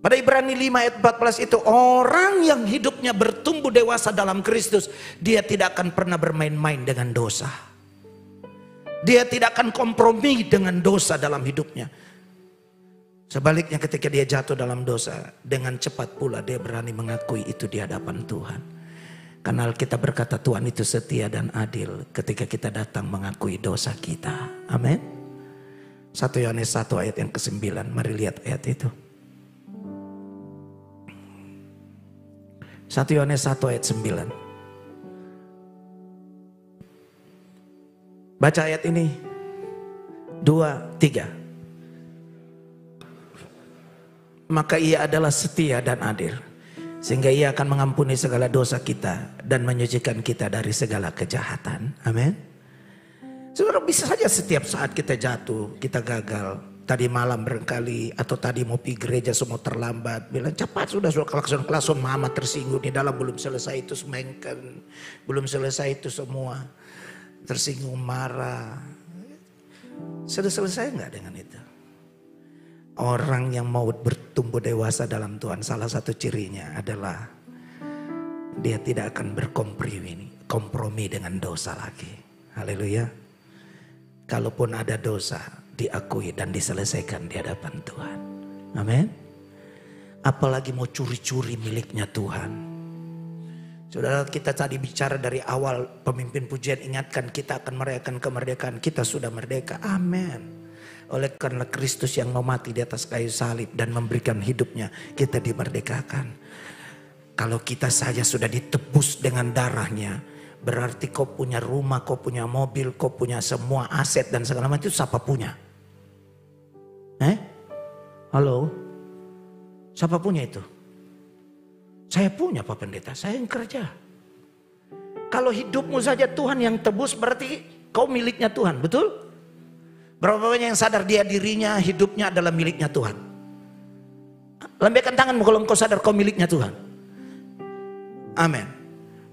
Pada Ibrani 5 ayat 14 itu, orang yang hidupnya bertumbuh dewasa dalam Kristus, dia tidak akan pernah bermain-main dengan dosa. Dia tidak akan kompromi dengan dosa dalam hidupnya. Sebaliknya ketika dia jatuh dalam dosa, dengan cepat pula dia berani mengakui itu di hadapan Tuhan. Karena Alkitab berkata Tuhan itu setia dan adil ketika kita datang mengakui dosa kita. Amin. 1 Yohanes 1 ayat yang ke-9. Mari lihat ayat itu. 1 Yohanes 1 ayat 9. Baca ayat ini. 2, 3. Maka ia adalah setia dan adil, sehingga ia akan mengampuni segala dosa kita dan menyucikan kita dari segala kejahatan. Amin. Saudara, bisa saja setiap saat kita jatuh, kita gagal. Tadi malam barangkali, atau tadi mau pergi gereja semua terlambat. Bilang cepat sudah klakson-klakson, mama tersinggung di dalam, belum selesai itu semengken, belum selesai itu semua. Tersinggung, marah. Sudah selesai enggak dengan itu? Orang yang mau bertumbuh dewasa dalam Tuhan, salah satu cirinya adalah dia tidak akan berkompromi dengan dosa lagi. Haleluya. Kalaupun ada dosa, diakui dan diselesaikan di hadapan Tuhan. Amin. apalagi mau curi-curi miliknya Tuhan. Saudara, kita tadi bicara dari awal, pemimpin pujian ingatkan kita akan merayakan kemerdekaan. Kita sudah merdeka, amin. Oleh karena Kristus yang mau mati di atas kayu salib dan memberikan hidupnya, kita dimerdekakan. Kalau kita saja sudah ditebus dengan darahnya, berarti kau punya rumah, kau punya mobil, kau punya semua aset dan segala macam itu siapa punya? Halo? Siapa punya itu? Saya punya Pak Pendeta, saya yang kerja. Kalau hidupmu saja Tuhan yang tebus, berarti kau miliknya Tuhan, betul? Berapa banyak yang sadar dia dirinya, hidupnya adalah miliknya Tuhan? Lambaikan tanganmu kalau engkau sadar kau miliknya Tuhan. Amin.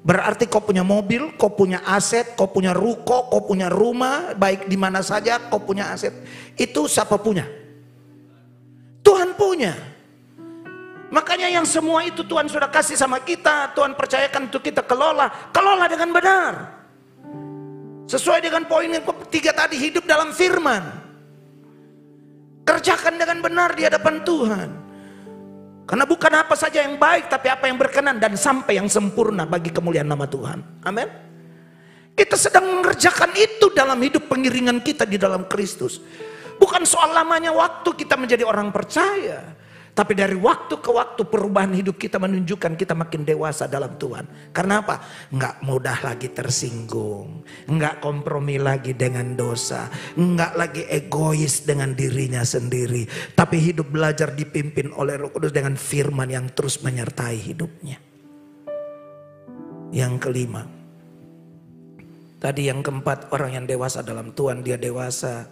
Berarti kau punya mobil, kau punya aset, kau punya ruko, kau punya rumah, baik di mana saja kau punya aset. Itu siapa punya? Tuhan punya. Makanya yang semua itu Tuhan sudah kasih sama kita, Tuhan percayakan untuk kita kelola. Kelola dengan benar. Sesuai dengan poin yang ketiga tadi, hidup dalam firman. Kerjakan dengan benar di hadapan Tuhan. Karena bukan apa saja yang baik, tapi apa yang berkenan dan sampai yang sempurna bagi kemuliaan nama Tuhan. Amin. Kita sedang mengerjakan itu dalam hidup pengiringan kita di dalam Kristus. Bukan soal lamanya waktu kita menjadi orang percaya. Tapi dari waktu ke waktu perubahan hidup kita menunjukkan kita makin dewasa dalam Tuhan. Karena apa? Enggak mudah lagi tersinggung. Enggak kompromi lagi dengan dosa. Enggak lagi egois dengan dirinya sendiri. Tapi hidup belajar dipimpin oleh Roh Kudus dengan firman yang terus menyertai hidupnya. Yang kelima. Tadi yang keempat, orang yang dewasa dalam Tuhan, dia dewasa,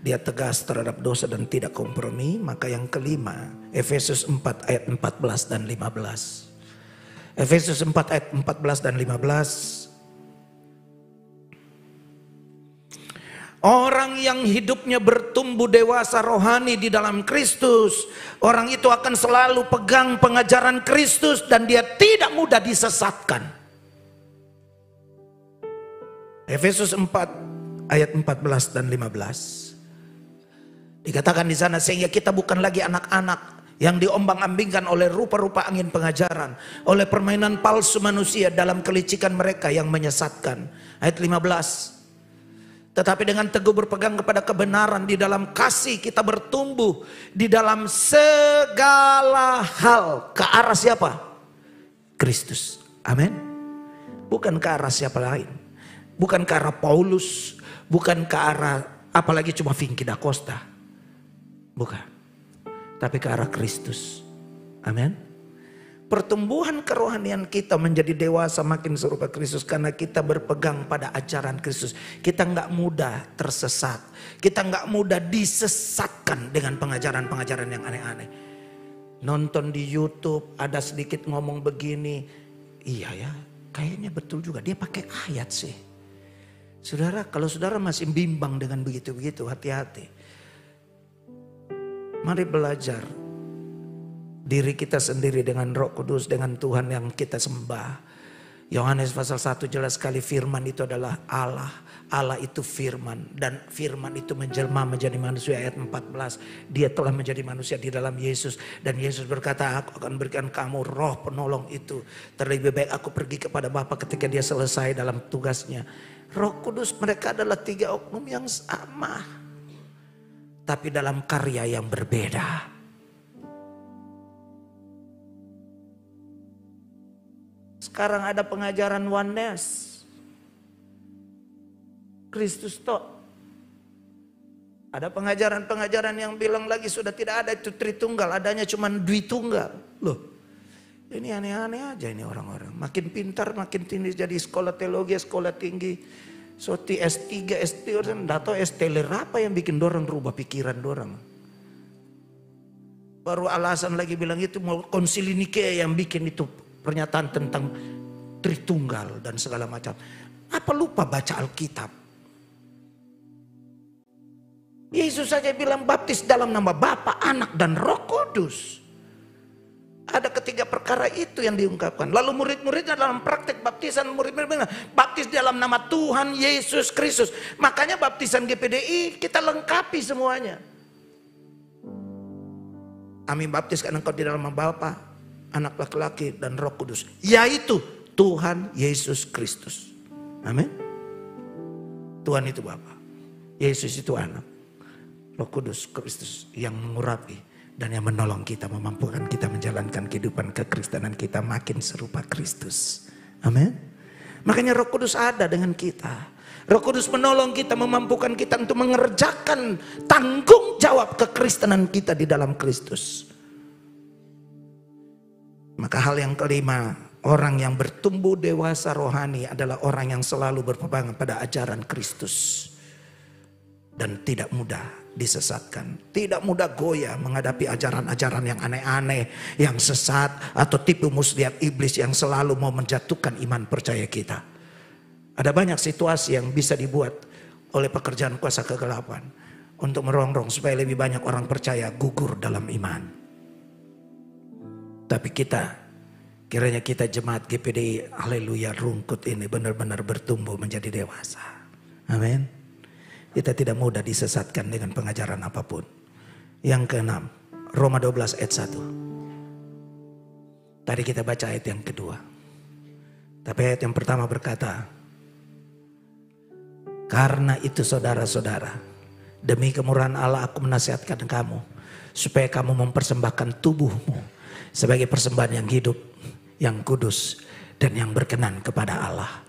dia tegas terhadap dosa dan tidak kompromi. Maka yang kelima, Efesus 4 ayat 14 dan 15. Efesus 4 ayat 14 dan 15. Orang yang hidupnya bertumbuh dewasa rohani di dalam Kristus, orang itu akan selalu pegang pengajaran Kristus dan dia tidak mudah disesatkan. Efesus 4 ayat 14 dan 15. Dikatakan di sana, sehingga kita bukan lagi anak-anak yang diombang-ambingkan oleh rupa-rupa angin pengajaran, oleh permainan palsu manusia dalam kelicikan mereka yang menyesatkan. Ayat 15. Tetapi dengan teguh berpegang kepada kebenaran, di dalam kasih kita bertumbuh di dalam segala hal. Ke arah siapa? Kristus. Amin. Bukan ke arah siapa lain. Bukan ke arah Paulus, bukan ke arah apalagi cuma Vicky da Costa. Bukan. Tapi ke arah Kristus. Amin. Pertumbuhan kerohanian kita menjadi dewasa makin serupa Kristus karena kita berpegang pada ajaran Kristus. Kita nggak mudah tersesat. Kita nggak mudah disesatkan dengan pengajaran-pengajaran yang aneh-aneh. Nonton di YouTube ada sedikit ngomong begini, iya ya, kayaknya betul juga. Dia pakai ayat sih. Saudara, kalau saudara masih bimbang dengan begitu-begitu, hati-hati. Mari belajar diri kita sendiri dengan Roh Kudus, dengan Tuhan yang kita sembah. Yohanes pasal 1 jelas sekali, firman itu adalah Allah. Allah itu firman, dan firman itu menjelma menjadi manusia. Ayat 14, dia telah menjadi manusia di dalam Yesus. Dan Yesus berkata, aku akan berikan kamu roh penolong itu. Terlebih baik aku pergi kepada Bapa ketika dia selesai dalam tugasnya. Roh Kudus, mereka adalah 3 oknum yang sama, tapi dalam karya yang berbeda. Sekarang ada pengajaran oneness, Kristus toh. Ada pengajaran-pengajaran yang bilang lagi sudah tidak ada itu Tritunggal, adanya cuma Dwitunggal. Loh, ini aneh-aneh aja ini orang-orang. Makin pintar, makin tinggi jadi sekolah teologi, sekolah tinggi. Soti S3, S3, enggak tahu S-teler apa yang bikin dorang rubah pikiran dorang. Baru alasan lagi bilang itu mau konsili Nikea yang bikin itu pernyataan tentang Tritunggal dan segala macam. Apa lupa baca Alkitab? Yesus saja bilang baptis dalam nama Bapa, Anak dan Roh Kudus. Ada ketiga perkara itu yang diungkapkan. Lalu murid-muridnya dalam praktek baptisan, murid-muridnya baptis dalam nama Tuhan Yesus Kristus. Makanya baptisan GPDI kita lengkapi semuanya. Kami baptiskan engkau di dalam nama Bapa, Anak laki-laki dan Roh Kudus, yaitu Tuhan Yesus Kristus. Amin. Tuhan itu Bapa, Yesus itu Anak, Roh Kudus Kristus yang mengurapi dan yang menolong kita, memampukan kita menjalankan kehidupan kekristenan kita makin serupa Kristus. Amin. Makanya Roh Kudus ada dengan kita. Roh Kudus menolong kita, memampukan kita untuk mengerjakan tanggung jawab kekristenan kita di dalam Kristus. Maka hal yang kelima, orang yang bertumbuh dewasa rohani adalah orang yang selalu berpegang pada ajaran Kristus. Dan tidak mudah disesatkan. Tidak mudah goyah menghadapi ajaran-ajaran yang aneh-aneh, yang sesat, atau tipu muslihat iblis yang selalu mau menjatuhkan iman percaya kita. Ada banyak situasi yang bisa dibuat oleh pekerjaan kuasa kegelapan untuk merongrong supaya lebih banyak orang percaya gugur dalam iman. Tapi kiranya kita jemaat GPDI Haleluya Rungkut ini benar-benar bertumbuh menjadi dewasa. Amin. Kita tidak mudah disesatkan dengan pengajaran apapun. Yang keenam, Roma 12 ayat 1. Tadi kita baca ayat yang kedua. Tapi ayat yang pertama berkata, karena itu saudara-saudara, demi kemurahan Allah aku menasihatkan kamu, supaya kamu mempersembahkan tubuhmu sebagai persembahan yang hidup, yang kudus, dan yang berkenan kepada Allah.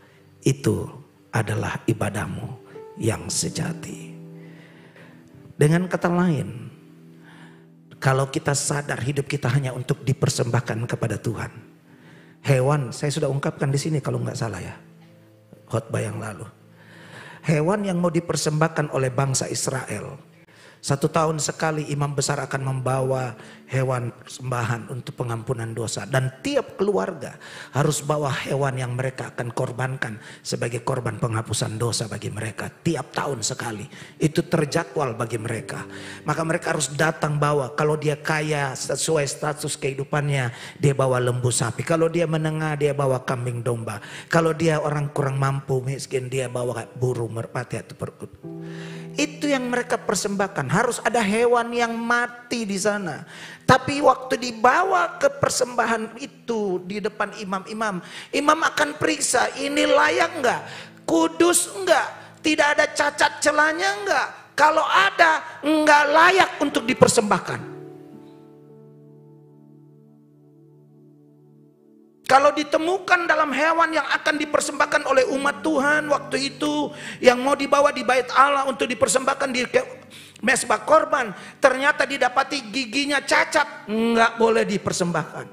Itu adalah ibadahmu yang sejati. Dengan kata lain, kalau kita sadar hidup kita hanya untuk dipersembahkan kepada Tuhan. Hewan, saya sudah ungkapkan di sini kalau nggak salah ya, khotbah yang lalu. Hewan yang mau dipersembahkan oleh bangsa Israel. 1 tahun sekali imam besar akan membawa hewan persembahan untuk pengampunan dosa. Dan tiap keluarga harus bawa hewan yang mereka akan korbankan sebagai korban penghapusan dosa bagi mereka. Tiap tahun sekali. Itu terjadwal bagi mereka. Maka mereka harus datang bawa. Kalau dia kaya sesuai status kehidupannya, dia bawa lembu sapi. Kalau dia menengah, dia bawa kambing domba. Kalau dia orang kurang mampu, miskin, dia bawa burung merpati atau perkut. Itu yang mereka persembahkan. Harus ada hewan yang mati di sana. Tapi waktu dibawa ke persembahan itu di depan imam-imam, imam akan periksa ini layak enggak, kudus enggak, tidak ada cacat celanya enggak. Kalau ada, enggak layak untuk dipersembahkan. Kalau ditemukan dalam hewan yang akan dipersembahkan oleh umat Tuhan waktu itu, yang mau dibawa di bait Allah untuk dipersembahkan di mesbah korban, ternyata didapati giginya cacat, nggak boleh dipersembahkan.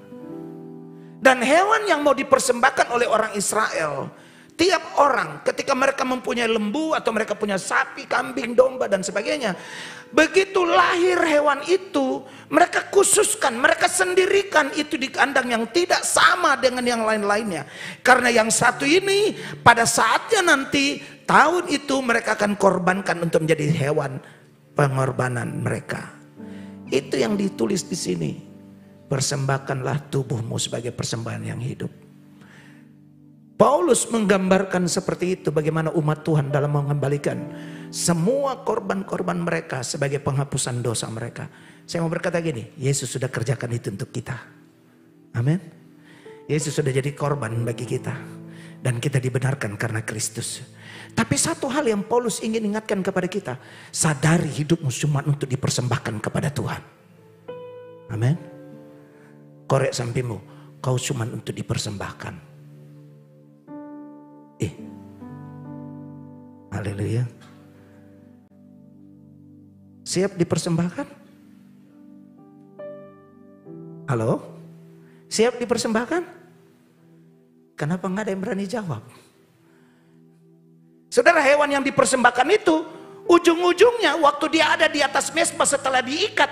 Dan hewan yang mau dipersembahkan oleh orang Israel, tiap orang ketika mereka mempunyai lembu atau mereka punya sapi, kambing, domba dan sebagainya, begitu lahir hewan itu, mereka khususkan, mereka sendirikan itu di kandang yang tidak sama dengan yang lain-lainnya. Karena yang satu ini pada saatnya nanti tahun itu mereka akan korbankan untuk menjadi hewan pengorbanan mereka. Itu yang ditulis di sini. Persembahkanlah tubuhmu sebagai persembahan yang hidup. Paulus menggambarkan seperti itu bagaimana umat Tuhan dalam mengembalikan semua korban-korban mereka sebagai penghapusan dosa mereka. Saya mau berkata gini, Yesus sudah kerjakan itu untuk kita. Amin. Yesus sudah jadi korban bagi kita. Dan kita dibenarkan karena Kristus. Tapi satu hal yang Paulus ingin ingatkan kepada kita. Sadari hidupmu cuma untuk dipersembahkan kepada Tuhan. Amin. Korek sampingmu, kau cuma untuk dipersembahkan. Haleluya. Siap dipersembahkan? Halo? Siap dipersembahkan? Kenapa nggak ada yang berani jawab? Saudara, hewan yang dipersembahkan itu ujung-ujungnya waktu dia ada di atas mezbah setelah diikat,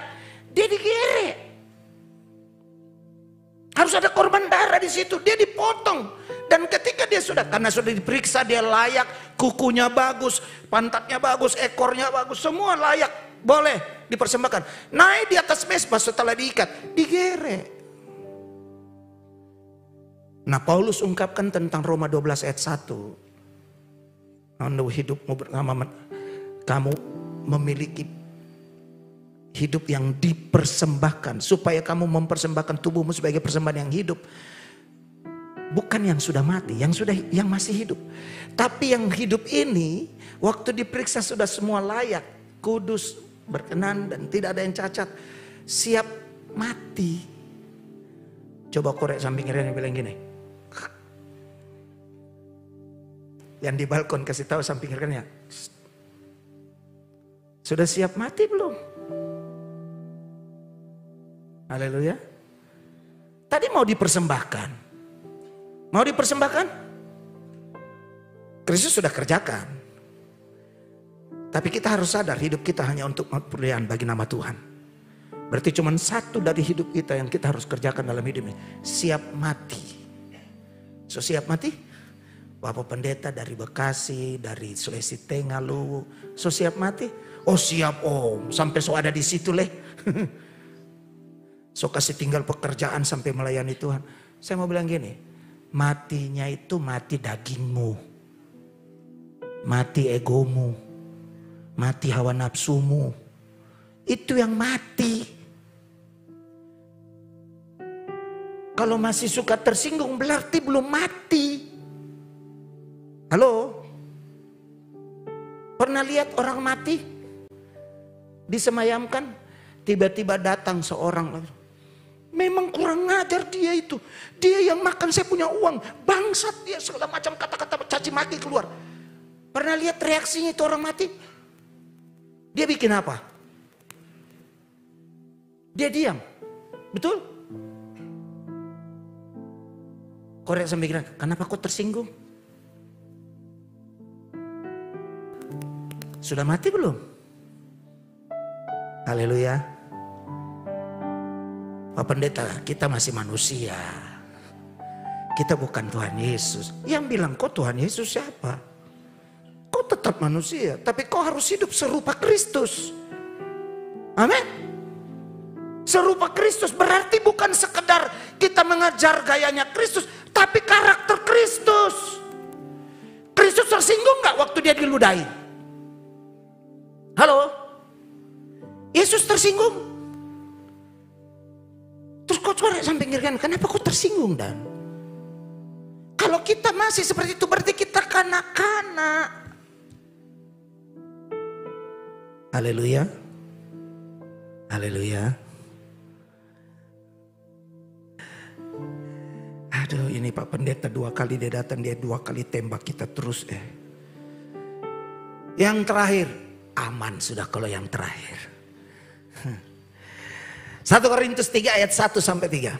dia digerek. Harus ada korban darah di situ, dia dipotong. Dan ketika dia karena sudah diperiksa, dia layak, kukunya bagus, pantatnya bagus, ekornya bagus, semua layak, boleh dipersembahkan. Naik di atas mezbah setelah diikat, digerek. Nah, Paulus ungkapkan tentang Roma 12 ayat 1. Hidupmu bersama kamu memiliki Hidup yang dipersembahkan. Supaya kamu mempersembahkan tubuhmu sebagai persembahan yang hidup. Bukan yang sudah mati, yang masih hidup. Tapi yang hidup ini, waktu diperiksa sudah semua layak, kudus, berkenan, dan tidak ada yang cacat. Siap mati. Coba korek samping kirinya bilang gini. Yang di balkon kasih tahu samping kirinya. Sudah siap mati belum? Haleluya. Tadi mau dipersembahkan. Mau dipersembahkan? Kristus sudah kerjakan. Tapi kita harus sadar hidup kita hanya untuk kemuliaan bagi nama Tuhan. Berarti cuma satu dari hidup kita yang kita harus kerjakan dalam hidup ini. Siap mati. So siap mati? Bapak pendeta dari Bekasi, dari Sulawesi Tengah lu. So siap mati? Oh siap om. Sampai so ada di situ leh. So kasih tinggal pekerjaan sampai melayani Tuhan. Saya mau bilang gini. Matinya itu mati dagingmu. Mati egomu. Mati hawa nafsumu. Itu yang mati. Kalau masih suka tersinggung berarti belum mati. Halo? Pernah lihat orang mati? Disemayamkan? Tiba-tiba datang seorang. Memang kurang ngajar dia itu. Dia yang makan saya punya uang. Bangsat dia, segala macam kata-kata caci maki keluar. Pernah lihat reaksinya itu orang mati? Dia bikin apa? Dia diam. Betul? Korek sambil bilang, kenapa kau tersinggung? Sudah mati belum? Haleluya. Pak Pendeta, kita masih manusia. Kita bukan Tuhan Yesus. Yang bilang kau Tuhan Yesus siapa? Kau tetap manusia, tapi kau harus hidup serupa Kristus. Amin. Serupa Kristus berarti bukan sekedar kita mengajar gayanya Kristus, tapi karakter Kristus. Kristus tersinggung gak waktu dia diludahi? Halo? Yesus tersinggung? Terus kau coba samping kiri kanan, kenapa kau tersinggung dan? Kalau kita masih seperti itu berarti kita kanak-kanak. Haleluya. Haleluya. Aduh, ini Pak Pendeta 2 kali dia datang, dia 2 kali tembak kita terus. Yang terakhir, aman sudah kalau yang terakhir. 1 Korintus 3 ayat 1 sampai 3.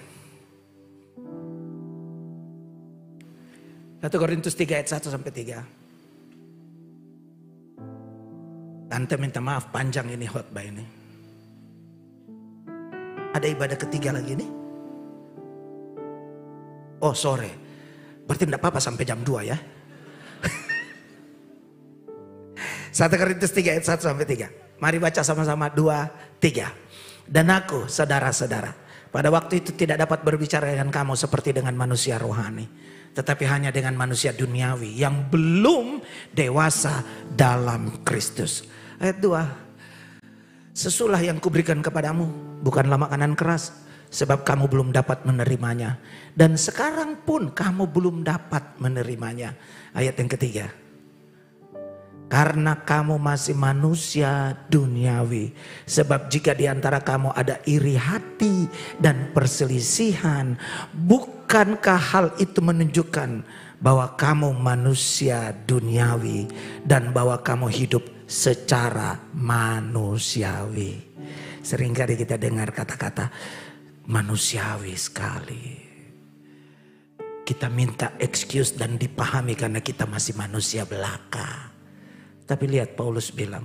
1 Korintus 3 ayat 1 sampai 3. Tante minta maaf panjang ini khotbah ini. Ada ibadah ketiga lagi nih. Oh sore. Berarti enggak apa-apa sampai jam 2 ya. 1 Korintus 3 ayat 1 sampai 3. Mari baca sama-sama 2, 3. Dan aku saudara-saudara pada waktu itu tidak dapat berbicara dengan kamu seperti dengan manusia rohani. Tetapi hanya dengan manusia duniawi yang belum dewasa dalam Kristus. Ayat 2. Sesulah yang kuberikan kepadamu bukanlah makanan keras. Sebab kamu belum dapat menerimanya. Dan sekarang pun kamu belum dapat menerimanya. Ayat yang ketiga. Karena kamu masih manusia duniawi. Sebab jika di antara kamu ada iri hati dan perselisihan. Bukankah hal itu menunjukkan bahwa kamu manusia duniawi. Dan bahwa kamu hidup secara manusiawi. Seringkali kita dengar kata-kata manusiawi sekali. Kita minta excuse dan dipahami karena kita masih manusia belaka. Tapi lihat Paulus bilang,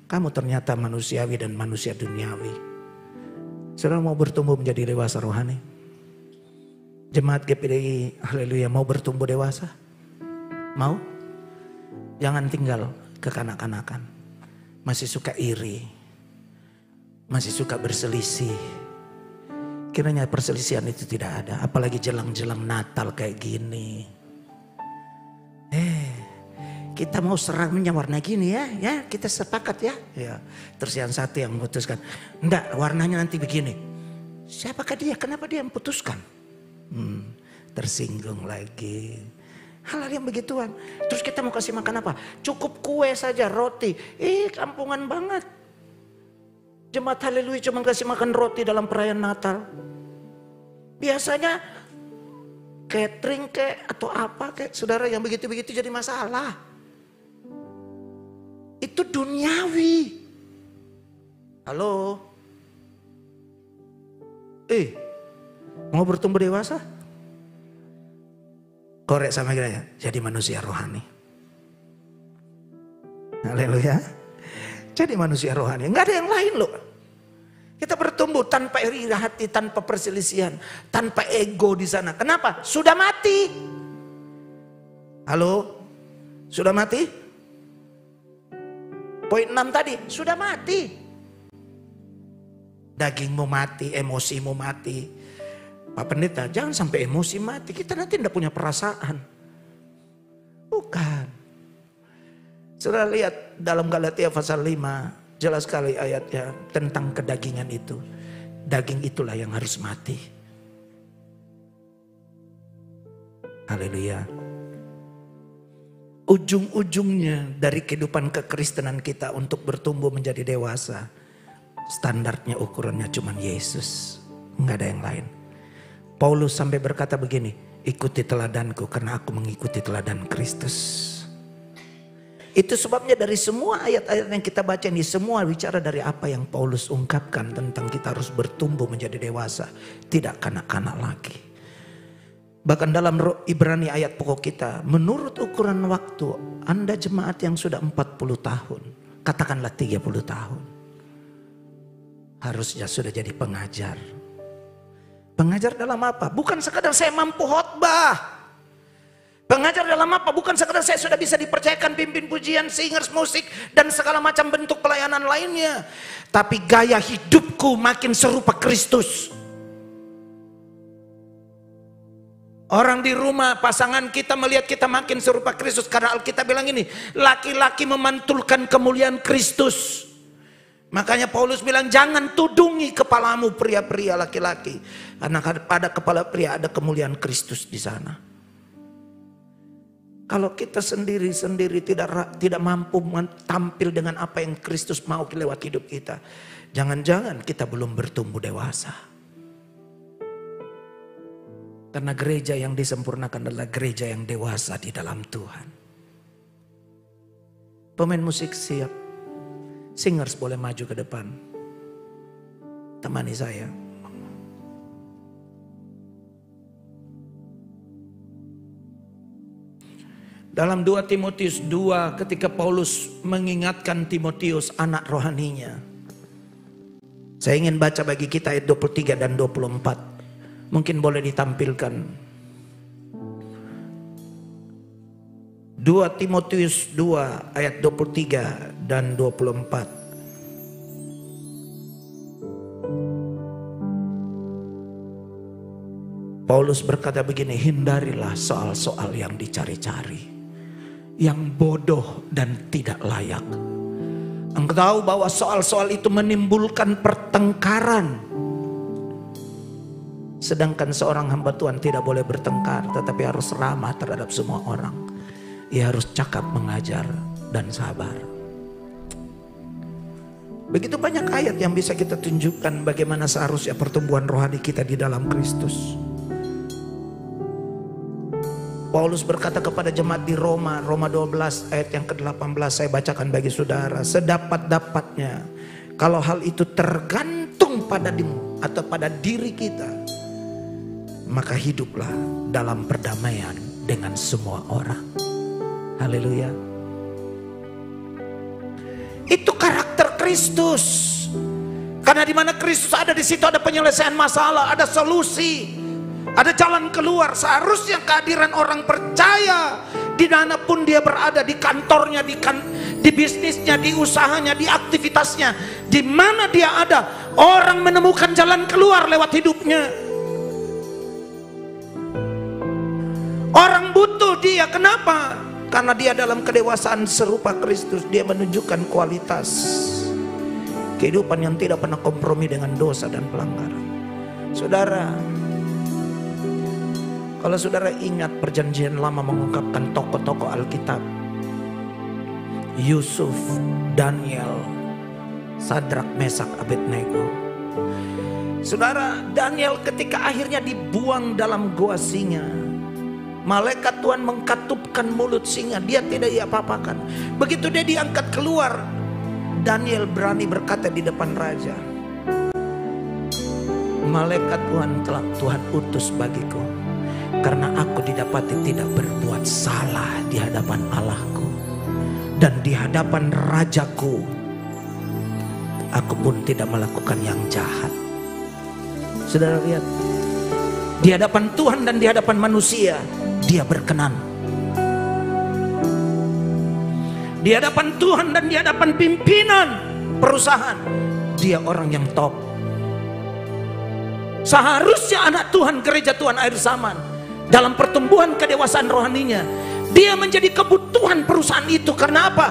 kamu ternyata manusiawi dan manusia duniawi. Saudara mau bertumbuh menjadi dewasa rohani? Jemaat GPDI, haleluya, mau bertumbuh dewasa? Mau? Jangan tinggal kekanak-kanakan. Masih suka iri. Masih suka berselisih. Kiranya perselisihan itu tidak ada. Apalagi jelang-jelang Natal kayak gini. kita mau seramnya warna gini ya, ya kita sepakat ya. Ya, terus yang satu yang memutuskan, enggak warnanya nanti begini. Siapakah dia? Kenapa dia memutuskan? Tersinggung lagi. Hal-hal yang begituan. Terus kita mau kasih makan apa? Cukup kue saja, roti. Kampungan banget. Jemaat Haleluya cuma kasih makan roti dalam perayaan Natal. Biasanya catering atau apa saudara yang begitu-begitu jadi masalah. Itu duniawi. Halo. Mau bertumbuh dewasa? Korek sama kiranya, jadi manusia rohani. Haleluya. Jadi manusia rohani, nggak ada yang lain loh. Kita bertumbuh tanpa iri hati, tanpa perselisihan, tanpa ego di sana. Kenapa? Sudah mati. Halo? Sudah mati? Poin 6 tadi, sudah mati. Dagingmu mati, emosimu mati. Pak Pendeta, jangan sampai emosi mati. Kita nanti tidak punya perasaan. Bukan. Saudara lihat dalam Galatia pasal 5. Jelas sekali ayatnya tentang kedagingan itu. Daging itulah yang harus mati. Haleluya. Ujung-ujungnya dari kehidupan kekristenan kita untuk bertumbuh menjadi dewasa. Standarnya ukurannya cuma Yesus. Nggak ada yang lain. Paulus sampai berkata begini, ikuti teladanku karena aku mengikuti teladan Kristus. Itu sebabnya dari semua ayat-ayat yang kita baca ini, semua bicara dari apa yang Paulus ungkapkan tentang kita harus bertumbuh menjadi dewasa. Tidak kanak-kanak lagi. Bahkan dalam Ibrani ayat pokok kita, menurut ukuran waktu Anda jemaat yang sudah 40 tahun, katakanlah 30 tahun. Harusnya sudah jadi pengajar. Pengajar dalam apa? Bukan sekadar saya mampu khotbah. Pengajar dalam apa? Bukan sekadar saya sudah bisa dipercayakan pimpin pujian, singers, musik, dan segala macam bentuk pelayanan lainnya. Tapi gaya hidupku makin serupa Kristus. Orang di rumah, pasangan kita melihat kita makin serupa Kristus. Karena Alkitab bilang ini, laki-laki memantulkan kemuliaan Kristus. Makanya Paulus bilang jangan tudungi kepalamu pria-pria laki-laki. Karena pada kepala pria ada kemuliaan Kristus di sana. Kalau kita sendiri-sendiri tidak mampu tampil dengan apa yang Kristus mau lewat hidup kita. Jangan-jangan kita belum bertumbuh dewasa. Karena gereja yang disempurnakan adalah gereja yang dewasa di dalam Tuhan. Pemain musik siap. Singers boleh maju ke depan. Temani saya. Dalam 2 Timotius 2 ketika Paulus mengingatkan Timotius anak rohaninya. Saya ingin baca bagi kita ayat 23 dan 24. Mungkin boleh ditampilkan. 2 Timotius 2 ayat 23 dan 24. Paulus berkata begini, hindarilah soal-soal yang dicari-cari, yang bodoh dan tidak layak. Engkau tahu bahwa soal-soal itu menimbulkan pertengkaran. Sedangkan seorang hamba Tuhan tidak boleh bertengkar, tetapi harus ramah terhadap semua orang. Ia harus cakap, mengajar, dan sabar. Begitu banyak ayat yang bisa kita tunjukkan bagaimana seharusnya pertumbuhan rohani kita di dalam Kristus. Paulus berkata kepada jemaat di Roma 12 ayat yang ke-18, saya bacakan bagi saudara. Sedapat-dapatnya, kalau hal itu tergantung padamu atau pada diri kita, maka hiduplah dalam perdamaian dengan semua orang. Haleluya. Itu karakter Kristus. Karena di mana Kristus ada, di situ ada penyelesaian masalah, ada solusi. Ada jalan keluar. Seharusnya kehadiran orang percaya dimanapun dia berada, di kantornya, di bisnisnya, di usahanya, di aktivitasnya, di mana dia ada, orang menemukan jalan keluar lewat hidupnya. Orang butuh dia, kenapa? Karena dia dalam kedewasaan serupa Kristus, dia menunjukkan kualitas kehidupan yang tidak pernah kompromi dengan dosa dan pelanggaran. Saudara, kalau saudara ingat perjanjian lama mengungkapkan tokoh-tokoh Alkitab, Yusuf, Daniel, Sadrak, Mesak, Abednego. Saudara, Daniel ketika akhirnya dibuang dalam gua singa, malaikat Tuhan mengkatupkan mulut singa, dia tidak diapa-apakan. Begitu dia diangkat keluar, Daniel berani berkata di depan raja, malaikat Tuhan telah Tuhan utus bagiku, karena aku didapati tidak berbuat salah di hadapan Allahku dan di hadapan rajaku. Aku pun tidak melakukan yang jahat. Saudara lihat, di hadapan Tuhan dan di hadapan manusia, dia berkenan. Di hadapan Tuhan dan di hadapan pimpinan perusahaan, dia orang yang top. Seharusnya anak Tuhan, gereja Tuhan Air Zaman, dalam pertumbuhan kedewasaan rohaninya, dia menjadi kebutuhan perusahaan itu. Karena apa?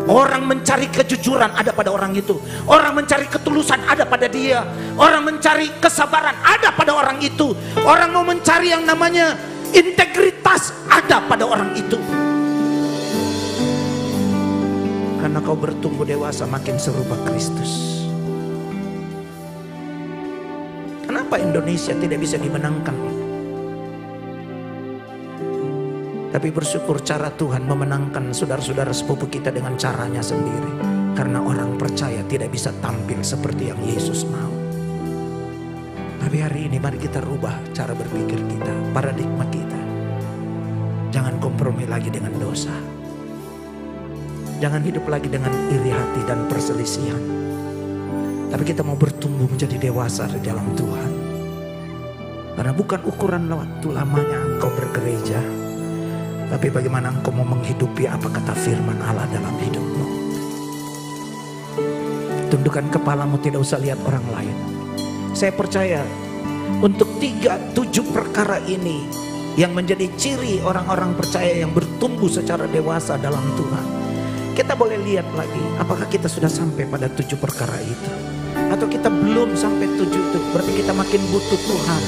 Orang mencari kejujuran ada pada orang itu. Orang mencari ketulusan ada pada dia. Orang mencari kesabaran ada pada orang itu. Orang mau mencari yang namanya integritas ada pada orang itu. Karena kau bertumbuh dewasa makin serupa Kristus. Kenapa Indonesia tidak bisa dimenangkan? Tapi bersyukur cara Tuhan memenangkan saudara-saudara sepupu kita dengan caranya sendiri. Karena orang percaya tidak bisa tampil seperti yang Yesus mau. Tapi hari ini mari kita rubah cara berpikir kita, paradigma kita. Jangan kompromi lagi dengan dosa. Jangan hidup lagi dengan iri hati dan perselisihan. Tapi kita mau bertumbuh menjadi dewasa di dalam Tuhan. Karena bukan ukuran waktu lamanya engkau bergereja, tapi bagaimana engkau mau menghidupi apa kata firman Allah dalam hidupmu. Tundukkan kepalamu, tidak usah lihat orang lain. Saya percaya untuk 7 perkara ini yang menjadi ciri orang-orang percaya yang bertumbuh secara dewasa dalam Tuhan. Kita boleh lihat lagi, apakah kita sudah sampai pada 7 perkara itu, atau kita belum sampai 7 itu. Berarti kita makin butuh Tuhan.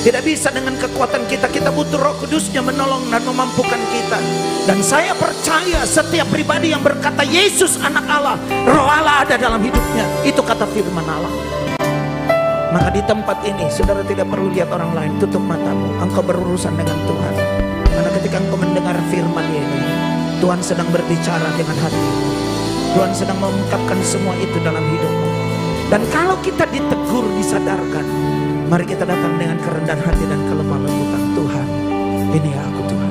Tidak bisa dengan kekuatan kita, kita butuh Roh Kudusnya menolong dan memampukan kita. Dan saya percaya setiap pribadi yang berkata Yesus anak Allah, Roh Allah ada dalam hidupnya. Itu kata firman Allah. Maka di tempat ini saudara tidak perlu lihat orang lain. Tutup matamu, engkau berurusan dengan Tuhan. Karena ketika engkau mendengar firman ini, Tuhan sedang berbicara dengan hati. Tuhan sedang mengungkapkan semua itu dalam hidupmu. Dan kalau kita ditegur, disadarkan, mari kita datang dengan kerendahan hati dan kelemah lembutan. Tuhan, ini aku Tuhan.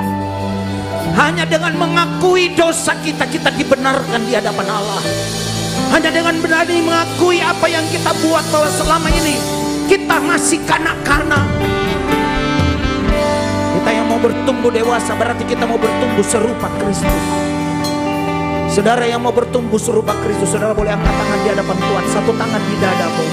Hanya dengan mengakui dosa kita, kita dibenarkan di hadapan Allah. Hanya dengan berani mengakui apa yang kita buat, bahwa selama ini kita masih kanak-kanak. Kita yang mau bertumbuh dewasa, berarti kita mau bertumbuh serupa Kristus. Saudara yang mau bertumbuh serupa Kristus, saudara boleh angkat tangan di hadapan Tuhan. Satu tangan di dadamu,